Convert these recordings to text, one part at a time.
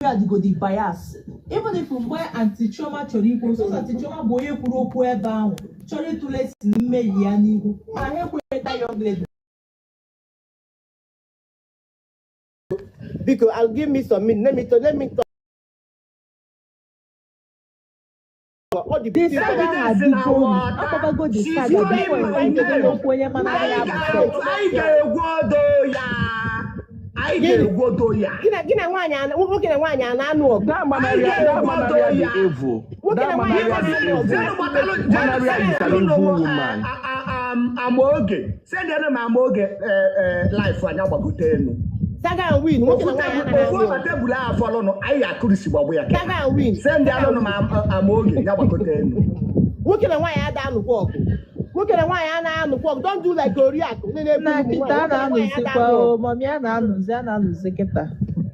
disregard go the bias. Even if we buy anti-trauma chorico, so anti-trauma boy puro down, chori to let me yani. I have that young lady. Because I'll give me some minutes. Let me talk. All the This saga had been going. I'm going to go this saga. I get a go to ya. Gina wanya, working a wanya, and I know. That man, I'm okay. Send them my mortgage life for now. Saga and win. What can I follow? No, I could see what we are. Saga and win. Send them I'm okay. Now what can I wire down the walk? Look at why I am the walk. Don't do like Korea.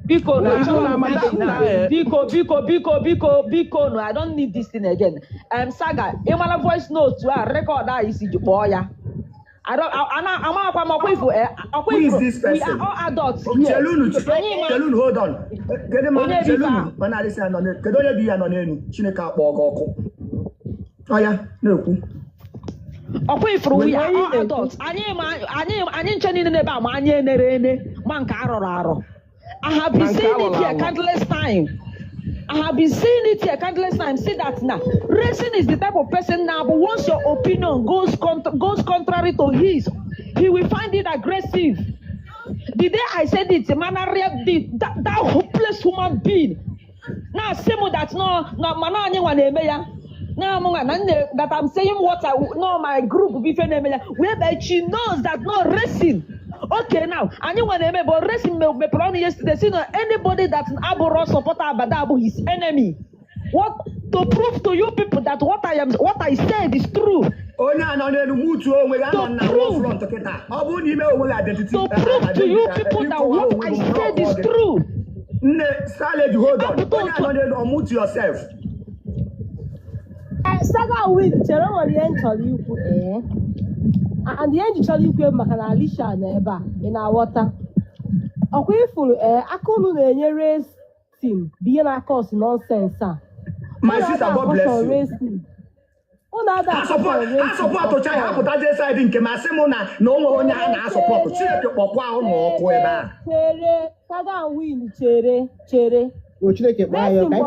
Biko, no, I don't need this thing again. Saga, Emala voice note to record that is the boy. I don't. I'm who is this person? We are all adults. Chelun, hold on. Get him on Chelun. When I listen on it, get on the anonym. Chineka Bogoko. Oh, yeah, no. We are all adults. I didn't change in about my man. I have been saying it here countless times. I have been saying it here countless times. See that now. Racing is the type of person now, but once your opinion goes contrary to his, he will find it aggressive. The day I said it, man, that hopeless human being. Now, same that's no, now, that I'm saying what I know my group whereby she knows that no racing. Okay, now, I knew when they made racing me put yesterday. See, anybody that's an Aboro supporter Abadabu his enemy. What to prove to you people that what I said is true. Oh, no, to prove to you people that what I said is true. Salad, hold on. Mute yourself. Saga with Jerome Oriental, and the angel tell you Makana Alicia neighbor in our water. A quayful I couldn't race team being a cause nonsense. My sister, God bless you. I support to China, but I decided in Kemasimona, no one I support to check your papa or whoever. Saga win, Chere. Which make it buy your I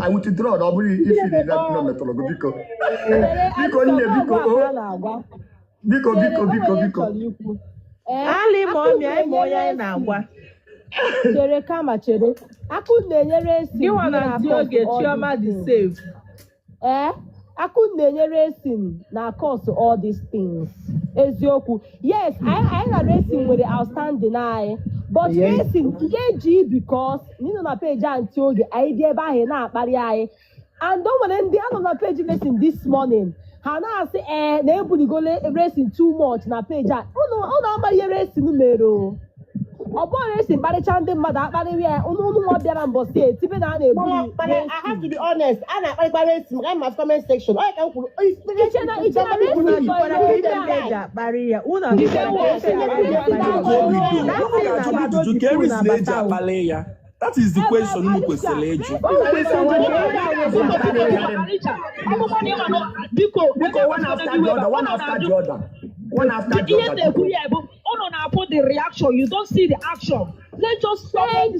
want to draw double if you did not know Biko. Ali mommy, I'm Chere kama chere. I couldn't race. You wanna get Chioma the save. I couldn't racing now cause all these things. Ezioku. Yes, I am racing with the outstanding eye. But racing KG because you know na page until the idea by na eye. And don't want the other page racing this morning. Hana say nobody go racing too much na page. Oh no, my racing numero. I have to be honest. I must comment section. I can that is the question. One after the other. Put the reaction, you don't see the action. Let's just say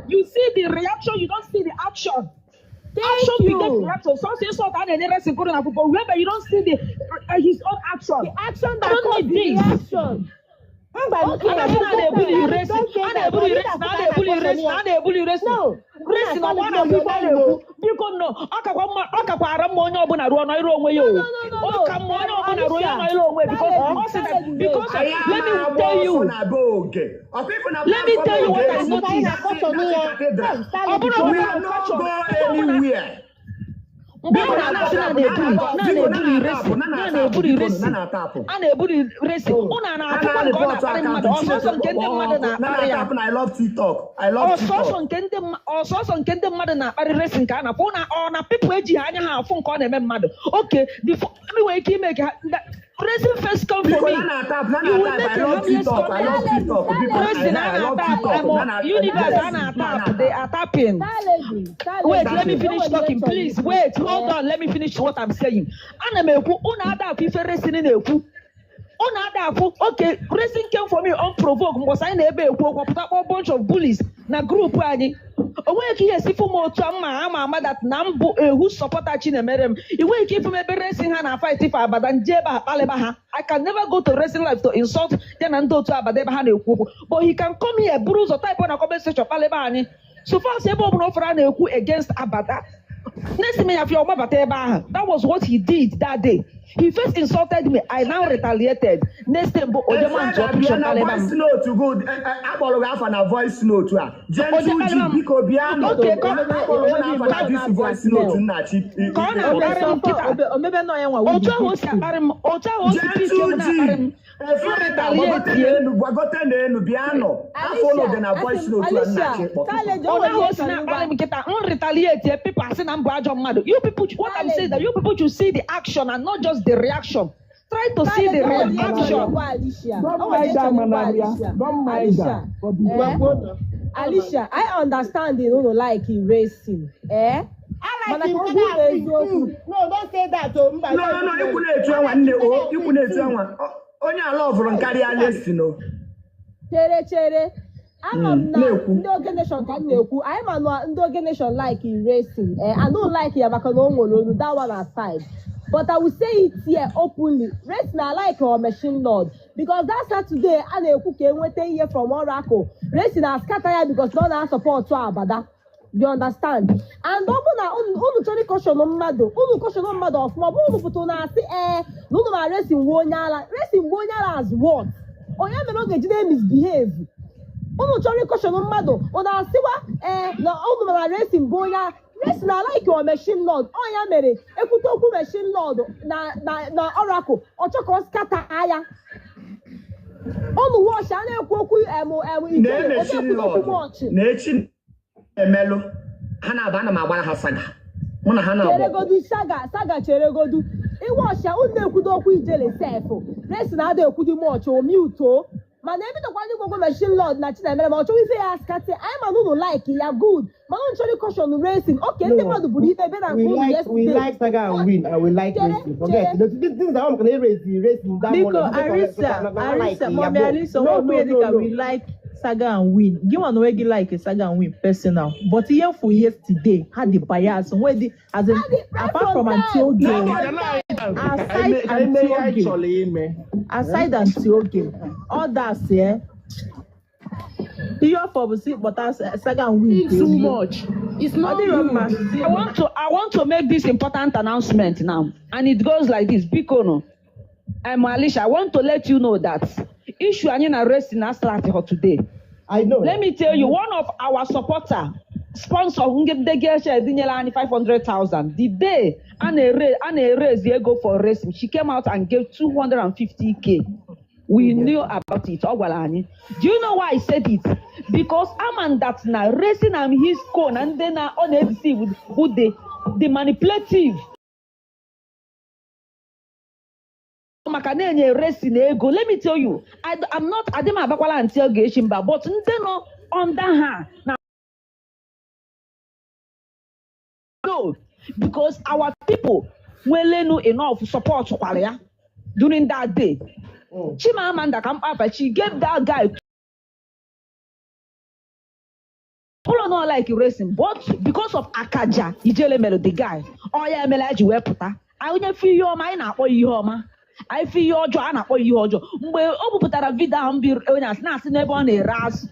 you see the reaction, you don't see the action. Action begets reaction. Some say so that and the good enough, but remember you don't see his own action. The action that caused the reaction. Let me tell you what I noticed. Racing. I love TikTok. I love TikTok. Okay, the anyway, Raising first come for me. You will make a harmless comment. Universe, they are tapping. Wait, let me finish talking, please. Wait, hold on. Let me finish what I'm saying. Okay, racing came for me unprovoked because I never a bunch of bullies. Na group ani. Owe ki yesi fu mo otu ama that nambu who support Chinemerem. Iwe ki fu me be racing ha na fight if abadan jeba paleba ha. I can never go to racing life to insult then and do to abadeba ha na ekwu. But he can come here bruise or type on a comment section paleba ani. So far say bo no for na ekwu against abada. Next me have your mama bateba. That was what he did that day. He first insulted me. I now retaliated. Next time, Odeman to picture Taliban. Voice note to good. I follow up on a voice note to her. Gentle Biko Biano. Okay, come voice note to Nachi. You people, what I'm saying that you people should see the action and not just the reaction. Try to see the reaction. Don't mind that. Alicia, I understand you don't like racing. I like him. No, don't say that. No, you couldn't do one. Only I love carry a lesson. Chere. I'm not the organization can know. I'm not the organization like racing. I don't like it because that one aside. But I will say it here openly. Racing I like our machine lord because that Saturday and a cook went here from Oracle. Racing I scatter because none have support to Abada. You understand? And open Tony caution on Mado, caution on Mado of Mabu Putona say, no racing Wonyala. Racing Wonyala as what? Oh, yeah, no, the name misbehave. Chori caution on Mado, on our Siwa, no, all racing Boya. Racing I like your machine lord. Oh, yeah, Mary, a Kutoku machine lord, na Oracle, or Chocos Cataya. On the wash, I know Koku, machine lord. Nation. Melo Hana Bana Mawana Saga. Mona Hana Cheregodu Saga Cheregodu. It was ya Kudoku Jelly Sefo. Rest another could do much or mute. My name is the one who machine lord, Natina Melo. So if they ask, I'm a little like you are good. My own Chori caution racing. Okay, everybody believe better. We like Saga and win, and we like racing. Forget this is the one can racing. Because Arisa, Mommy Arisa, we like Saga and win. Give one way like a Saga and win personal. But here for yesterday had the bias where the as a apart from until game. Aside until game. All that's here. You for but as Saga and win too much. It's not I want to make this important announcement now. And it goes like this. Bikono. Alicia, I want to let you know that issue and racing has started today. I know. Let me tell you, one of our supporter, sponsor, who gave the girl 500,000. The day Anne raised the go for racing, she came out and gave 250K. We knew about it. Do you know why I said it? Because I'm that now racing and his cone and then on with who the manipulative. Let me tell you, I'm not Adema Bakwala until Geshimba, but no under her now. No, because our people will know enough support during that day. Chimamanda Kampapa, she gave that guy. People not like racing, but because of Akaja, Ijele Melo, the guy, oh yeah, Melaji Weputa, I wouldn't feel your mind or your I feel your Joanna or your Joe. Well, Obutara Vida Ambir, nothing ever on a ras.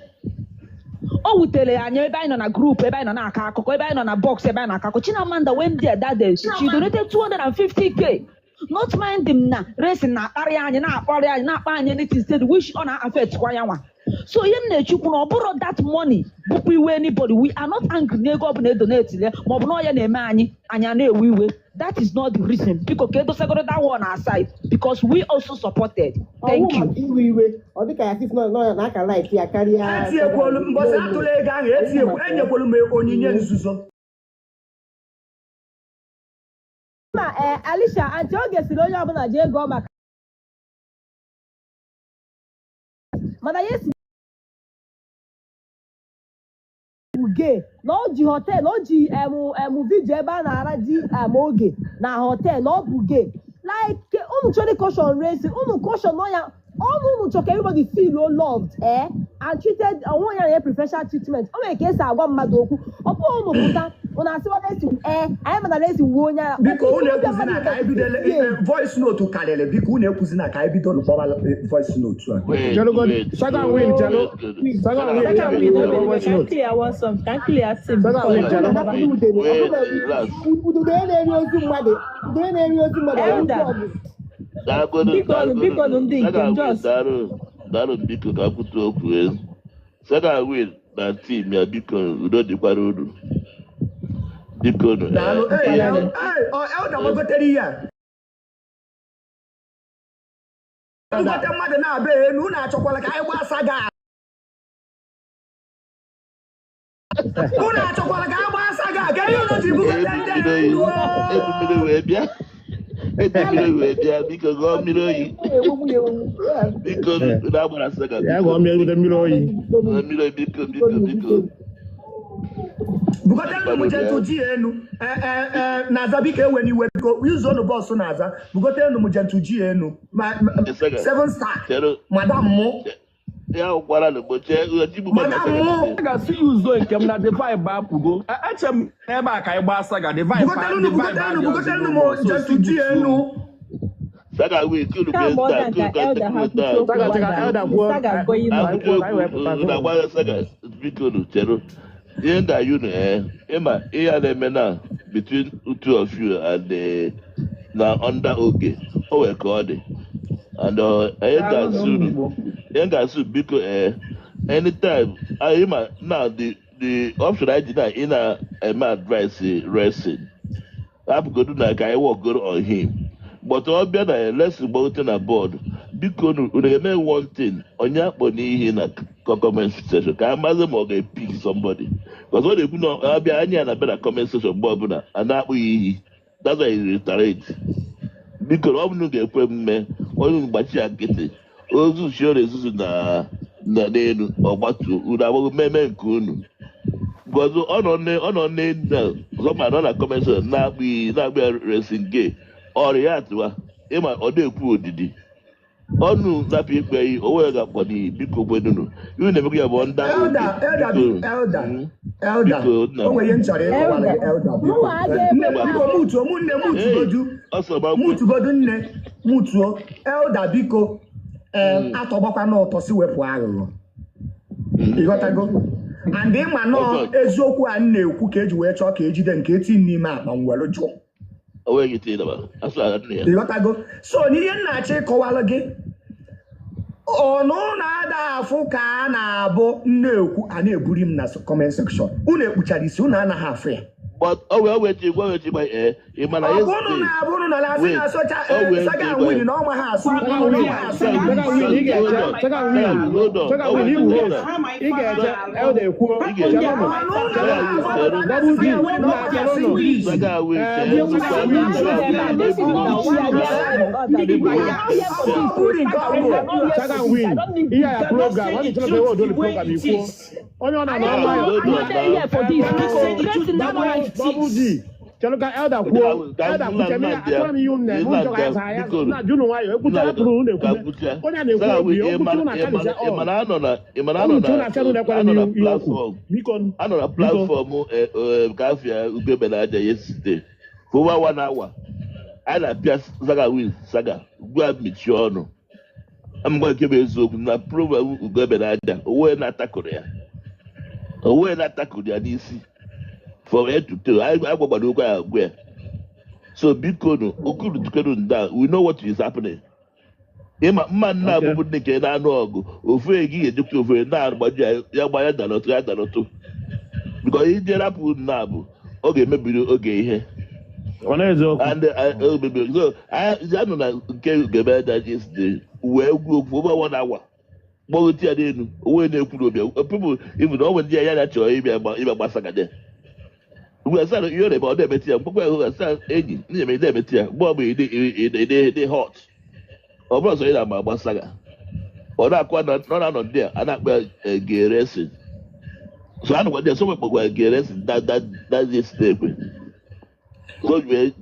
Oh, tell you, I never been on a group, a been on a car, on a box, a ban a Cacochina Manda went there that day. She donated 250K. Not mind them now, racing na Ariana, not buying anything, said, wish on our affairs, Wayawa. So, you borrow that money, but we were anybody. We are not angry, nego, donate, Mobnoya, Nemani, and Yane, we will. That is not the reason. Because that one aside, because we also supported. Thank you. Alicia, until mana yes gay na o ji hotel o ji video ebe a na-ara di oge na hotel na ọ bụ gay like unu chọrọ caution racing unu caution no ya unu chọrọ ka everybody feel loved and treated onwe ya na professional treatment o nwere ka esi agwa mmadụ okwu ọ bụ unu pụta unu asị wa racing anyị mana racing wuo onye ya biko unu ekwuzina ka anyị bido voice note karịrị biko unu ekwuzina ka anyị bido n'ụkpọba voice note a Saga win jalo voice note can clear things biko ndị nke just daro biko ka akwụta okwu ezi Saga win na team ya biko udo dịkwara uru biko elda gbagotere ihe a mgbata mmadụ na-abịa elu unu achọkwala ka anyị gbaa Saga unu achọkwala ka anyị gbaa Saga ka ihe unu ji bugote ndị ebumiri wee bịa biko gụọ mmiri oyi biko na-agbara Saga mmiri oyi biko bugote unu jentu ji enu na-aza biko ewe n'iwe biko uzonu bọọsụ na-aza bugote unu jentu ji enu 7 star madam mụ ya ụkwara na gbochie a ga-asị ya uzo nke m na divine apụgo eche m ebe a ka anyị gbaa Saga divine bugote unu m jentu ji enu Saga wee kuru Saga biko chere ihe ndị ayụ ịma ihe a na-eme na between two of you and na under oge o wee ka ọ dị and ihe ga-asụ biko anytime ịma na the option anyị ji na ị na-eme advice racing hapụgodu na ka anyị workgoro on him but ọ bịa na lesson gbagote na board biko unu ga-eme one thing onye akpọ n'ihe na comment section ka a mazi ma ọ ga-epick somebody because ọ na-ekwu na abịa anya na bịa na comment section mgbe ọbụla a na-akpụghị iyi that's why he reiterate biko ọ bụrụ ga-ekwe mme onye mgbachi ya nkịtị ozu shiore ezuzu na n'elu ọgbatu unu agbago mmemme nke unu because ọ nọ n'elu ọzọ ma nọ na comment section na-akpụ iyi na-akpụ racing gay ọrịa ya atụwa ịma ọ na-ekwu odidi ọnụ napụ ikpe yi o wee ga-akpọ n'iyi biko gbedunu iwu na-emekwa ya bụ ndị mutugodu nne mutuo elda biko atọgbakwa n'ụtọ si wepụ aghụghọ ịghọtago and ịma nọọ eziokwu a na-ekwu ka eji wee chọọ ka ejide nke eti n'ime akpa nwere jụọ ịghọtago so n'ihe nna-achọ ịkọwalụ gị ọnụ na-ada afụ ka a na-abụ nne-ekwu a na-eburi m na comment section unu ekpuchara isi unu anaghị afụ ya ọbụnụ na-abụ unu na lasị na socha Saga win na ọma ha asụ Chaloka elda kwuo elda kuchemi atwa mi yunne mo joka saya na junu wayo ekuta puru ne ku onya ne ku bi o kutu na kalisa o imana na chanu na kwa ni yoku bikon na platform kafia ugbebe aja yesterday for 1 hour ana pia Saga gwa michi ọnụ amgba nke bụ eziokwu na program ugbebe aja owe na atakụrụ ya n'isi from head to toe. I go so biko okuru tukeru nda we know what is happening. Man na bụ nke na anụ ọgụ ofu egi ejekwa ofu na agbaji ya gbanya danotu because ije rapụ na bụ ọ ga-emebiri oge ihe and so ya nọ na nke gebe that is the wee gwu okwu over 1 hour gbọgote ya n'elu onwe na-ekwuru obi people even ọ nwere ndị ya chọrọ ịbịa gbasagade we are saying you're about them here but we are saying enyi ni me dem here but we dey hot obro so ira ma Saga Or that one not there, and not gay racing. So I know what there's so much about gay racing that is stable. So we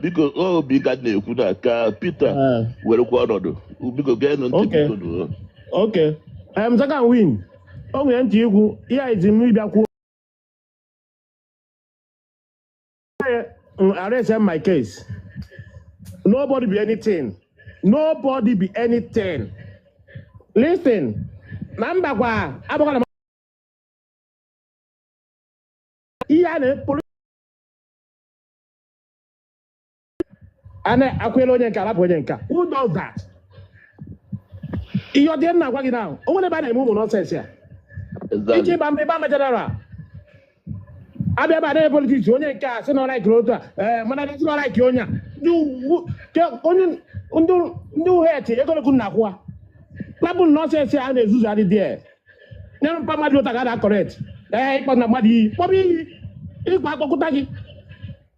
because oh big name could Peter will go on because get okay. Second win. Oh, you here is in media. I raise my case. Nobody be anything. Nobody be anything. Listen, number one, I'm gonna. Who does that? You're there now. What now? Only by the move nonsense here. Exactly. I be about the politics. Only cars, no like Rota. Man, it's not like Yonya. Do hate. You're gonna go now. People nonsense here and Zuzu are there. Never Pamado Tagada correct. Eh, Panamadi, Bobby, Ipakotaki.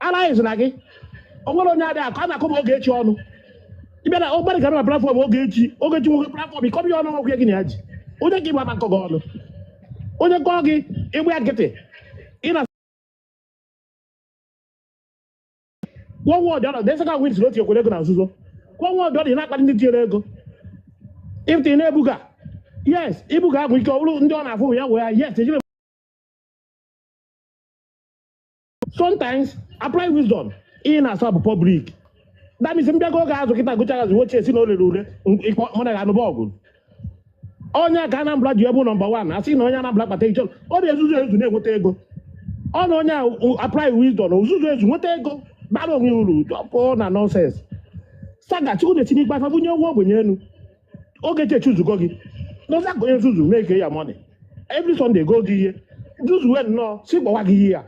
Allies Nagi. Omonya, I can't come get you on. You better open a platform, Ogechi platform, because you are not working edge. Only give one Kogon. Only Gogi, if we are getting. In a one word, there's a wins not your colleague now, Suzo. One word, you're not going to go. If the Nebuga, yes, Ibuga, we go on for where, yes, sometimes apply wisdom in a sub public. That means some people guys who get watch it in all the rule. Onya Ghana blood you number one. I see no Yana black potato. All the Zuzu to never take go. On Onya apply wisdom. Zuzu won't take go. Battle you upon a nonsense. Saga to the Tini by Fabunyo war when you get choose to go. No, that going to make your money. Every Sunday go here. Those who no, see what here.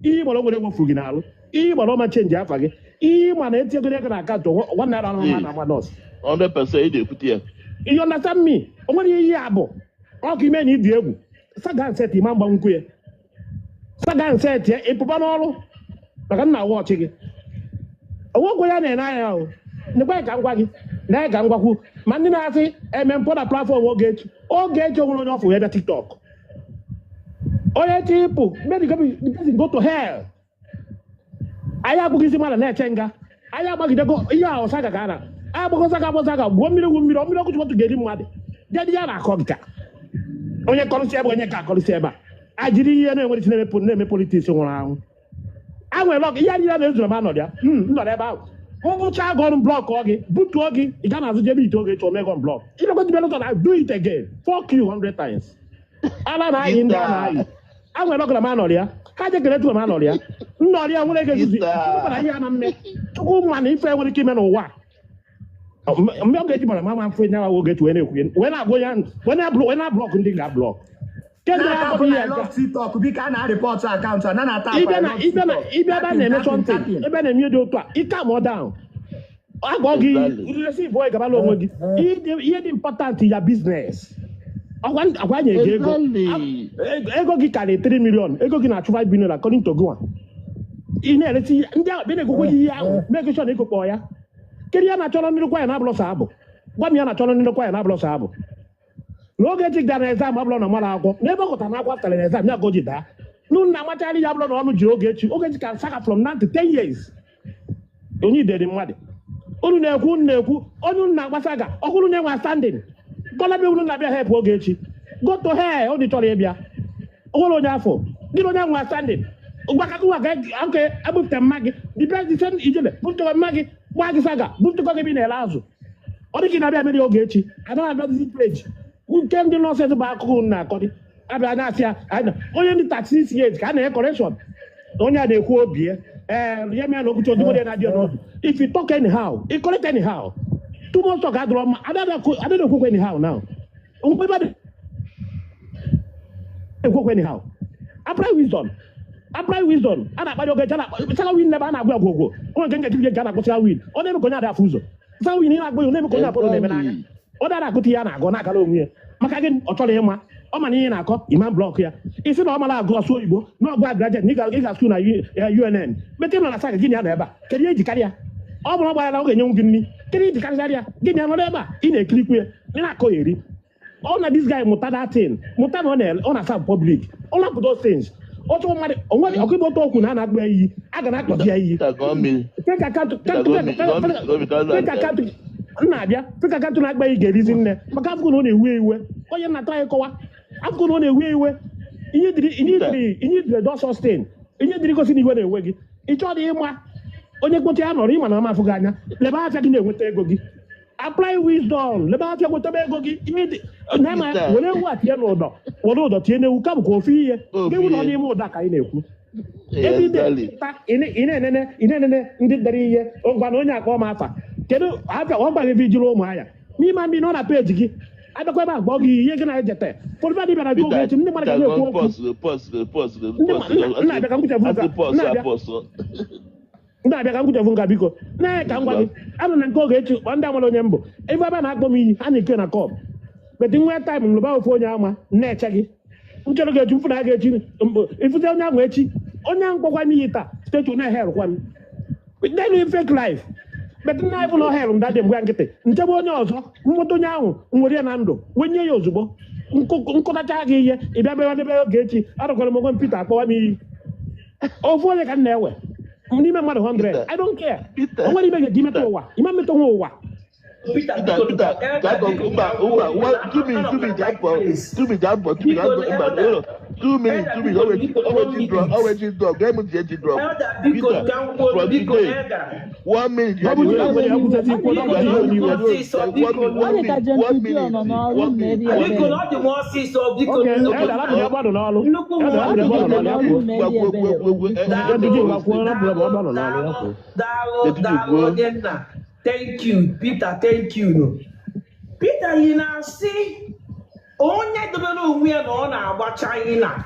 Even over the Fuginal. Even over change Africa. Even a take one night on 100% they put here. You understand me? Only a year ago. Okay, man, you do. Sagan said, Imam Banque. Sagan said, a Pupano. But I'm not watching it. I won't go and I know. The way I'm walking, like I'm walking. Mandinati, and then put a platform or get your off with a TikTok. All your people, go to hell. I have to give him a netchenga. I have to go, yeah, or Sagana. I because I was 1 million, I'm not going to get him money. Daddy, I'm a contact. On your college, when you can't call it, I didn't know what is never put name politician around. I will look, yeah, there's a man on there. Not about. Who child gone block, Oggy, boot Oggy, you can't have Jimmy to get to make on block. You know what to do it again. Fuck you 100 times. I in there. I will look at a man on there. I take a to a man on there. No, I want to get you. I am a to money if I want to keep on what. I'm not getting my mama afraid now I will get to anything. When I go in, when I block, thing I block. Can I love TikTok? We can add report account and then even something. Even you do it come more down. I go give see boy come along with it. Important in your business. I want you go get 3 million. I go get 5 billion according to go. In there, see, make sure they go for ya. Kenya na chono nilo kwa na block sabo. Gwami na chono nilo kwa na block sabo. No get it that exam ablo na mala ako. Never got an after the exam ya go jida. No na matali ya ablo na onu ji oge chi. Oge chi can saka from 9 to 10 years. Only dey the money. Onu na ekwu, onu na gbasaga. Okulu na wa standing. Kola be unu na bia help oge chi. Go to hell on the tole bia. Okulu nya afọ. Dilo na wa standing. Ugbakaku ga okay, above the magi. The president ijele. Put to magi. Why saga? Book to go in a lazo. Original Abbey Ogechi. I don't have this page. Who came to nonsense about Kuna? Abanasia, I know. Only 36 years, can I correction? Only the whole beer. Yemen of to if you talk anyhow, it correct anyhow. 2 months of Gadrom, I don't know cook anyhow now. Cook anyhow. Apply wisdom. And I get Jana. Win never go. One can get Jana go win. Or never go to Fuzo. So we need to go never go to or that I go to Yana, go not alone here. Makagan or Tolema, or Mani and I call Imam Block here. It's an normal go so you no graduate, nigga, school UNN. But then on a second, Guinea never. Can you carry? ọ bụrụ gbara ọ ga-enye gị nri kiri dị karịa gị bịa nọrọ ebe a ị na-ekirikwu ya ị na-akọ ya eri ọ na this guy mụta that thing mụta na ọ na-asa public ọ na-apụta those things otu mmadụ onwe ọkụigbo otu okwu na a na-akpọ ya iyi a ga na-akpọzi ya iyi na-abịa feka katụ na-akpa iyi ga-erizi nne maka afụkụ na ọ na-ewe iwe onye na-atọ anyị kọwa afụkụ na ọ na-ewe iwe inye dịrị dọsọstin inye dịrị gosi na iwe na-ewe gị ịchọ dị ịma onye kpochi ya nọrọ ịma na ọma afụ gị anya lebe afịa gị na-enweta ego gị apply wisdom lebe afịa nwetaba ego gị na-ama were ewu a tinye n'ụdọ were ụdọ tinye n'ewu ka bụkwa ofu ihe gị wụ nọ n'ime ụda ka anyị na-ekwu ị na-enene ndị dere ihe ngwa na onye akpọ m afa kedu afịa ọ gbaghị vi jiri ụmụ ahịa n'ime mbi nọ na peji gị abịakwa ebe a gbọ gị ihe gị na-ejete ụfọdụ dị bịara gị echi ndị mmadụ ga-ekwu okwu na-abịa ka m kwuchefu nka biko na ka m gwa gị anụ na nke oge echi kpọ ndị amara onye mbụ ebe ebe a na-akpọ m iyi ha na-eke na kọp beti nwe taịm mlụba ofu onye ama na-eche gị nchere ga-echi mfụ na a ga-echi ifute onye ahụ echi onye ahụ kpọkwa m iyi taa stechu na helkwa m then fake life beti na ịbụ na ọhel m dadị mgbe nkịtị nchebe onye ọzọ mmụta onye ahụ nwere ya na ndụ wenye ya ozugbo nkụtacha gị ihe ị bịa bịa debe oge echi arụkwara m ogwe Peter akpọwa m iyi ofu onye ka m na-ewe n'ime mmadụ 100 I don't care o nwere ime ga-eji metụ ụwa ime mmetụ nwa ụwa Thank you, Peter. Thank you. No. Peter, you know, see, onye dobere onwe ya na ọ na-agba China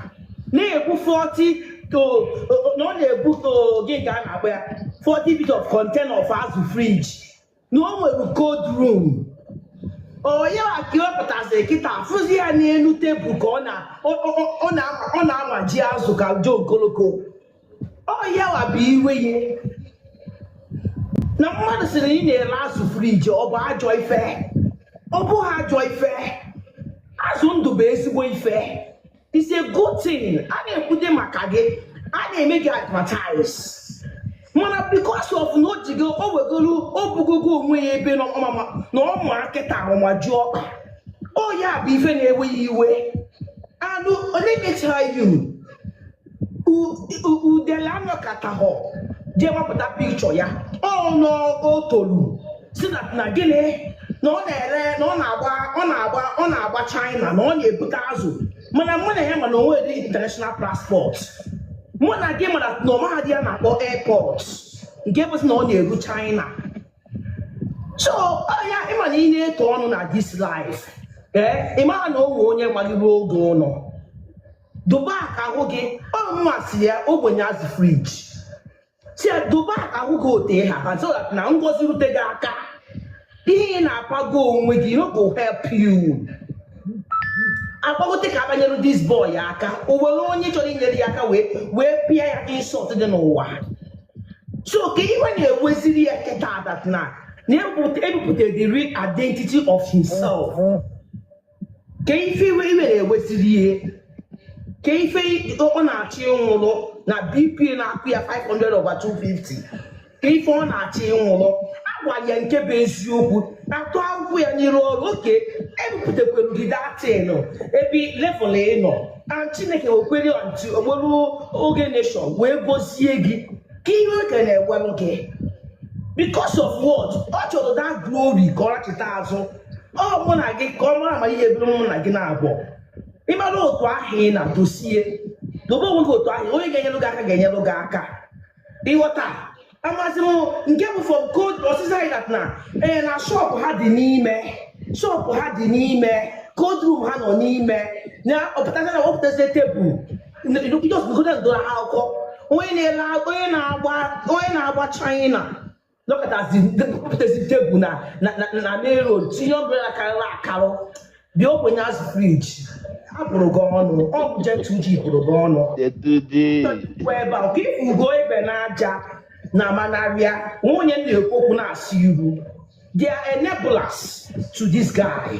na-ebu 40 to no na-ebu to gị ga na-agba ya 40 bit of container of azụ fridge na o nwere cold room onye ka wepụtasịrị kịta fụzi ya n'elu tebụl ka ọ na-amaji azụ ka Joe Koloko ọ ya wa bụ iwe ya na mmadụ sịrị ị na-ele azụ friji ọ bụ ajọ ife ọ bụghị ajọ ife azụ ndụ bụ ezigbo ife it's a good thing a na-ekwute maka gị a na-eme gị advertise mana because of na o ji gị o wegoro o bugogo onwe ya ebe na ọmụ akịta ọma ji ọkpa ọ ya bụ ife na-ewe ya iwe and let me tell you udele anọkata họ jee wapụta pikchọ ya ọ tolu si na gịnị na ọ na-ere na ọ na-agba China na ọ na-ebute azụ mana mụ na ya mana onwe dị international passport mụ na gị mana na ọmahadị ya na-akpọ airport nke bụ na ọ na-eru China so ya ịma na ị na-eto ọnụ na this life ịma na onwe onye gbalịrị oge ụlọ dobe aka ahụ gị ọmụmasị ya ogbenye azụ friji si dobe aka ahụ gị ote ha na ngozi rute gị aka ihe na-apago onwe gị no go help you akpagote ka abanyere this boy aka o were onye chọrọ inyere ya aka wee pịa ya insult dị n'ụwa so ka iwe na-eweziri ya kịta that na ebupụta the real identity of himself ka ife iwe na-eweziri ihe ka ife ọ na-achị ịnwụrụ na BP na-akwụ ya 500 over 250 ka ife ọ na-achị ịnwụrụ agwa ya nke bụ eziokwu atụ akwụkwọ ya nyere ọrụ oke ebupụtakwere gị datin ebe level ịnọ na Chineke wekwere ogbere oge nation wee gozie gị ka ihe oke na-ewelụ gị because of what ọ chọrọ that glory ka ọ rachita azụ ọ mụ na gị ka ọ mara ma ihe ebere mụ na gị na-abụ ịmara otu ahụ ị na-dosie dobe onwe gị otu ahụ onye ga-enyelụ gị aka ga-enyelụ gị aka ịghọta amasị m nke bụ from code osisi anyị na shop ha dị n'ime code room ha nọ n'ime na ọpụtazi na wepụtazi tebụl ndora ha akwụkwọ onye na-agba China dọkọtazi tebụl na main road tinye ọbụla karịrị akarụ bịa ogbenye azụ friji apụrụ gị ọnụ ọ bụ jetuji pụrụ gị ọnụ ebe a ka ifugo ebe n'aja na manaria onye na-ekwu na-asị iru. They are enablers to this guy.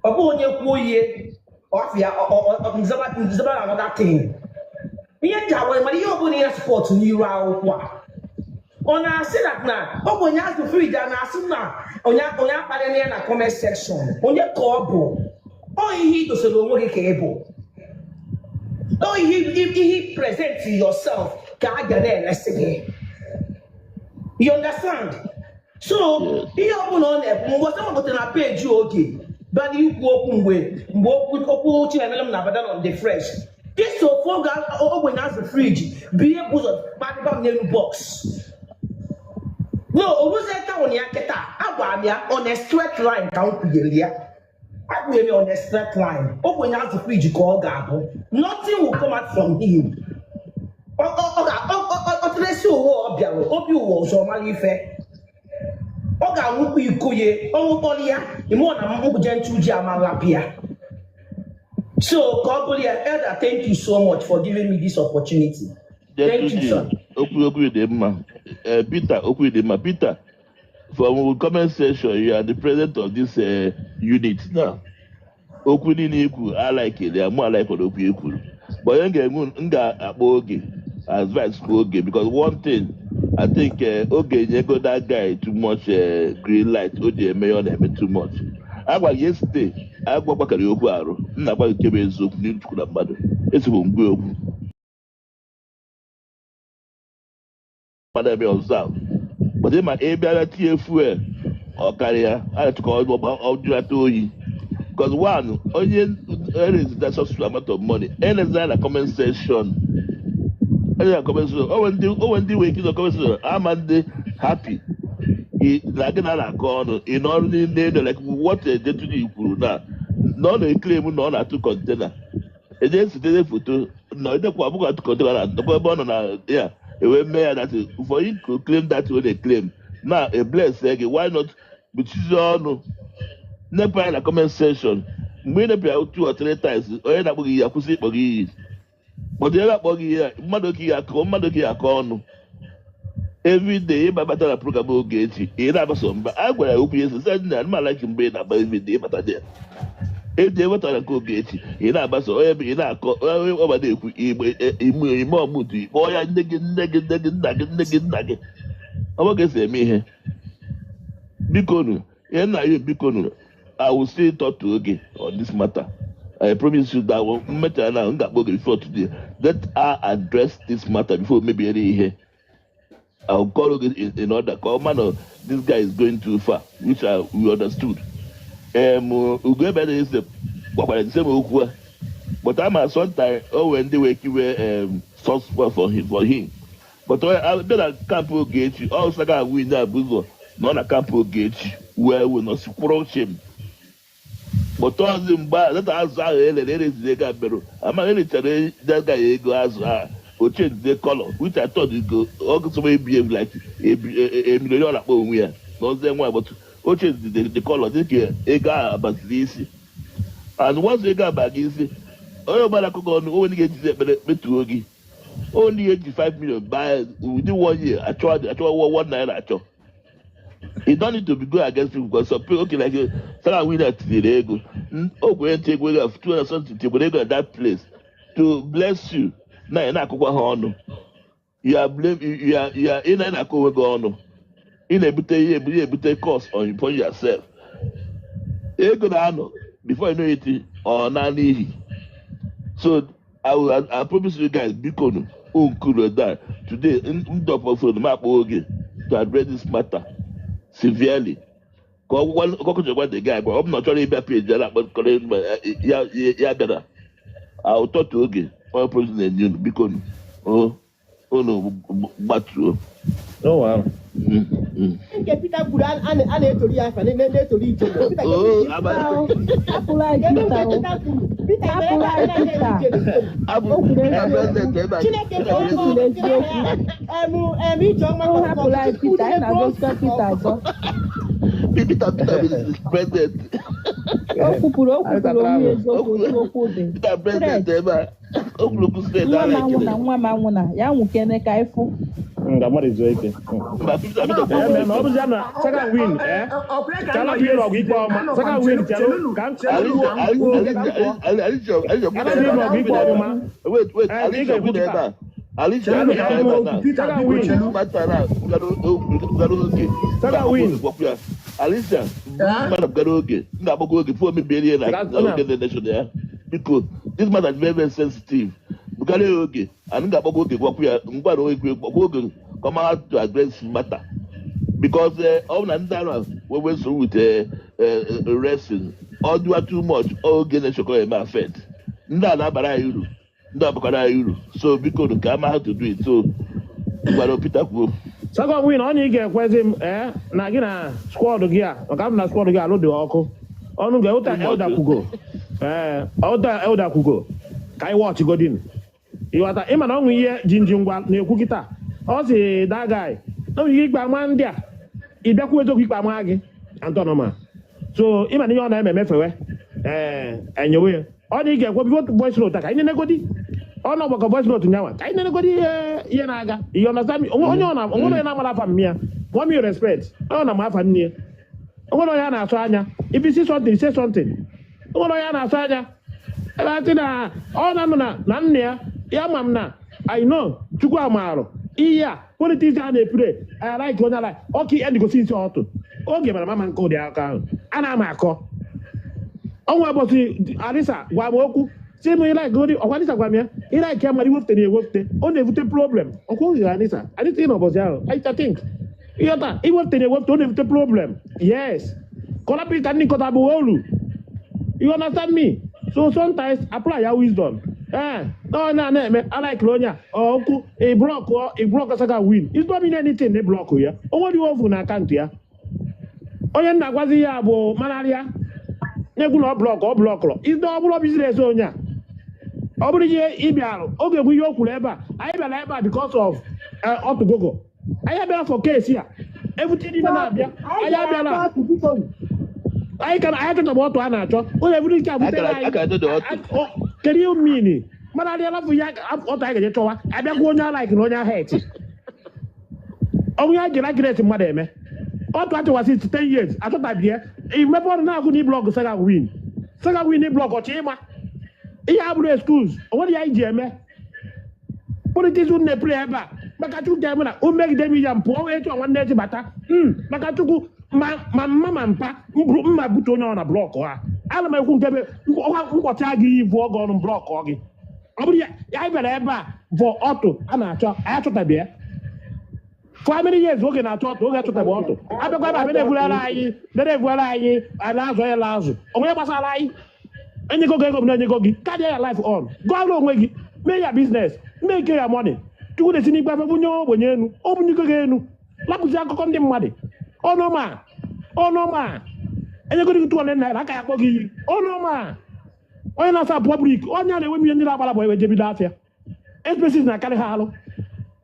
Ọ bụ onye kwuo ihe ọfịa nzaba another thing. Ihe nji awere mana ihe ọbụla ihe spọt n'iru akwụkwọ a. Ọ na-asị na ọ bụ onye azụ friji a na-asị na onye akparị ya na comment section. Onye ka ọ bụ. Ọ ihe idosere onwe gị ka ị bụ. Ọ ihe present yourself ka a ga na-elesi gị. You understand? So, ihe ọbụla ọ na-ekwu mgbe ọsọ mapụtara na peji oge bana ikwu okwu mgbe okwu Chinemere m na Abadan on the fresh. This ofu ogbenye azụ friji bụ ihe bụ ụzọ kpadịba m n'elu box. No, oruzie taụn ya kịta agwara m ya on a straight line ka m kwunyere ya. Agwụnyere ya on a straight line. Ogbenye azụ friji ka ọ ga-abụ. Nothing will come out from him. Ọ tụresi ụwa ọ bịara obi ụwa ọzọ mara ife. Ọ ga-anwụkwa iko ya ọnwụkpọrọ ya ime ọ na mbụje ntụ ji amalapịa. So ka ọ bụrụ ya, Elder, thank you so much for giving me this opportunity. Thank you, sir. Okwu dị mma. Peter, okwu dị mma. Peter, from comment section, you are the president of this unit now. Okwu niile ikwu, I like it. I like what okwu ikwu. But m ga-akpọ oge as vice oge because one thing I think oge nyego that guy too much green light o ji eme ọ na-eme too much. Agwa yesterday agwagbakara okwu arụ nna agwa nke bụ eziokwu n'Chukwu na mmadụ esigbo mgbe okwu mmadụ eme ọzọ but ma ị bịara tinye fuel ọ karịa a chụka ọ jụrata oyi because one onye erezita such amount of money enezira na comment section onwe ndị wee kizo comment section ama ndị happy na gị na-akọ ọnụ ị nọ n'elu like what ejetụji kwuru na ọ na-eklem na ọ na-atụ kọntena eje sitere foto na edekwa abụghị atụ kọntena na ebe ọ nọ na ya ewee mee ya that for you to claim that way they claim na a bless gị why not buchizi ọnụ nepa ya na comment section mgbe ị nepịa 2 or 3 times onye na-akpọ gị ya kwụsị ịkpọ gị iyi but onye na-akpọ gị ya mmadụ ka ya akọ ọnụ everyday ịbabata na program oge echi ị na-agbasa mba a gwara ya okwu ya sị na anụmalaki mgbe ị na-agba everyday ịbata dị ya eji ewetara nke oge echi ị na-agbasa onye ị na-akọ onye ọbada ekwu ime ọmụntụ ikpọọ ya nne gị nna gị ọ bụ ga-esi eme ihe biko nụ ihe nna ya biko nụ I will still talk to Oge on this matter. I promise you that one matter now before today. Let I address this matter before maybe any here. I'll call Oge in order. Call man, this guy is going too far, which we understood. Ugo better is the same but I'm at some time when they were given source for him. But I better camp Oge also got win that buzo. Not a camp Oge where we not squirrel shame. But all them bad, that as I got better. I'm going to tell that guy go as or change the color, which I thought it go also may behave like a million of we are. Not them one, but or change the color. This year, a guy about this. And once they got back, easy. Oh, but I could go only get to only 85 million by within 1 year. I tried 1 night. I tried. It don't need to be good against people because some people, okay, like Sarah Winner today go. Oh, go and take away of 200 something to go at that place to bless you. Now you're not going you are blame. You are in a go on. In a bit cost on yourself. You go down before you know it or nanny. So I promise you guys, because that today in top of the map to address this matter severely. One the guy, but I'm not trying to be paid, but better. I'll talk to again. All president you because oh no, but true. Oh wow. Nke Peter kwuru a na-eto ya afa na-eto ije. Nwa m anwụna ya nwukene ka ịfụ nga mmadụ izu ike mba 50 meter na ọ bụzi na second win chala ihe ọgụ ikpe ọma second win chalụ ka Alicia, man of Garoge, Nabogo, before me bury like the nation there. Because this man is very, very sensitive. Bugaroge, and Nabogo, what we are, come out to address matter. Because all Nandana, we went through with wrestling, all do too much, all get a chocolate in my fed. Nana, but I you. So because come out to do it, so Peter go. Second win on you get question na gị na squad gị a maka m na squad gị alụ dị ọkụ ọnụ ga elda kwugo ka anyị watch godin ịghọta ịma na ọnwụ ihe jinji ngwa na-ekwu kịta ọ si that guy na onye ikpe ama ndị a ịbịakwu eziokwu ikpe ama gị antonoma so ịma na ihe ọ na-eme emefewe enyewe ọ na ị ga-ekwe bifo voice note ka anyị na-egodi ọ na ọgbakọ voice note nyawa ka anyị na-egodi ihe na-aga ihe ọ na-asa onye onye na-amara afa mmịa one me respect ọ na m afa nne onwere onye a na-asụ anya if you see something say something onwere onye a na-asụ anya ebe atị na ọ na-anụ na nne ya ma m na I know chukwu amarụ ihe a politiks a na-epure like onye ala ọka ihe ndigosi isi ọtụ oge mara mama nke ụdị aka ahụ a na-ama akọ ọnwa ụbọchị Alisa gwa m okwu si m ịlaik godi ọkwa Alisa gwa m ya ịlaik ya mara iwepụta na-ewepụta ọ na-evute problem ọkwa oge Alisa ị na ụbọchị ahụ I think ịghọta iwepụta na-ewepụta ọ na-evute problem yes kọlapịta ndị nkọta bụ olu you understand me so sometimes apply your wisdom no na-eme alaikiri onye a ọkụ ịblọk saga win it's not mean anything na blọk ya onwe dị ovu na akaụntụ ya onye nna gwazi ya bụ manarịa nyegwu na ọ blọkụrụ ido ọ bụrụ biznes onye a ọ bụrụ ihe ịbịarụ oge bụ ihe o kwuru ebe a anyị bịara ebe a because of ọtụgogo anyị abịara for case ya everything dị na-abịa anyị abịara anyị chọtaba ọtụ a na-achọ onye eburu ike abutere anyị kedu ihe mmiri mana adị alafụ ya ọtụ anyị ga-eje chọwa abịakwa onye alaik na onye ahụ eti ọnwụ ya jiri agret mmadụ eme ọtụ achọwasị 10 years achọtabie imepe ọrụ na-agụ na blọg saga win blọg ọchị ịma ihe abụrụ excuse onwere ya iji eme politiks na-epere ebe a maka chukwu ga-eme na o megide m ya mpụ ọnwa echi nwanne echi bata maka chukwu ma mma ma mpa mma bute onye ọ na blọkụ ha ana m ekwu nkebe nkwọcha gị ivu ọgụ ọnụ blọkụ gị ọ bụrụ ya anyị bịara ebe a bụ ọtụ a na-achọ anyị achọtabe ya for how many years oge na-achọ ọtụ oge achọtabe ọtụ abịakwa ebe abịa na-ebughara anyị na-azụ ya azụ onwe gbasara anyị enyego gị ego m na-enyego gị carry ya life on gụọrụ onwe gị mee ya biznes make ya money chukwu na-esi n'igwe afọ bunye ogbenye enu o bunyego gị enu lapụzi akụkọ ndị mmadụ ọnụma enyego gị 200 naira aka ya kpọ gị iyi ọnụma onye na-asa pọblik onye a na-enwe ihe ndị na-agbara bọyị wejebido afịa expenses na-akarị ha alụ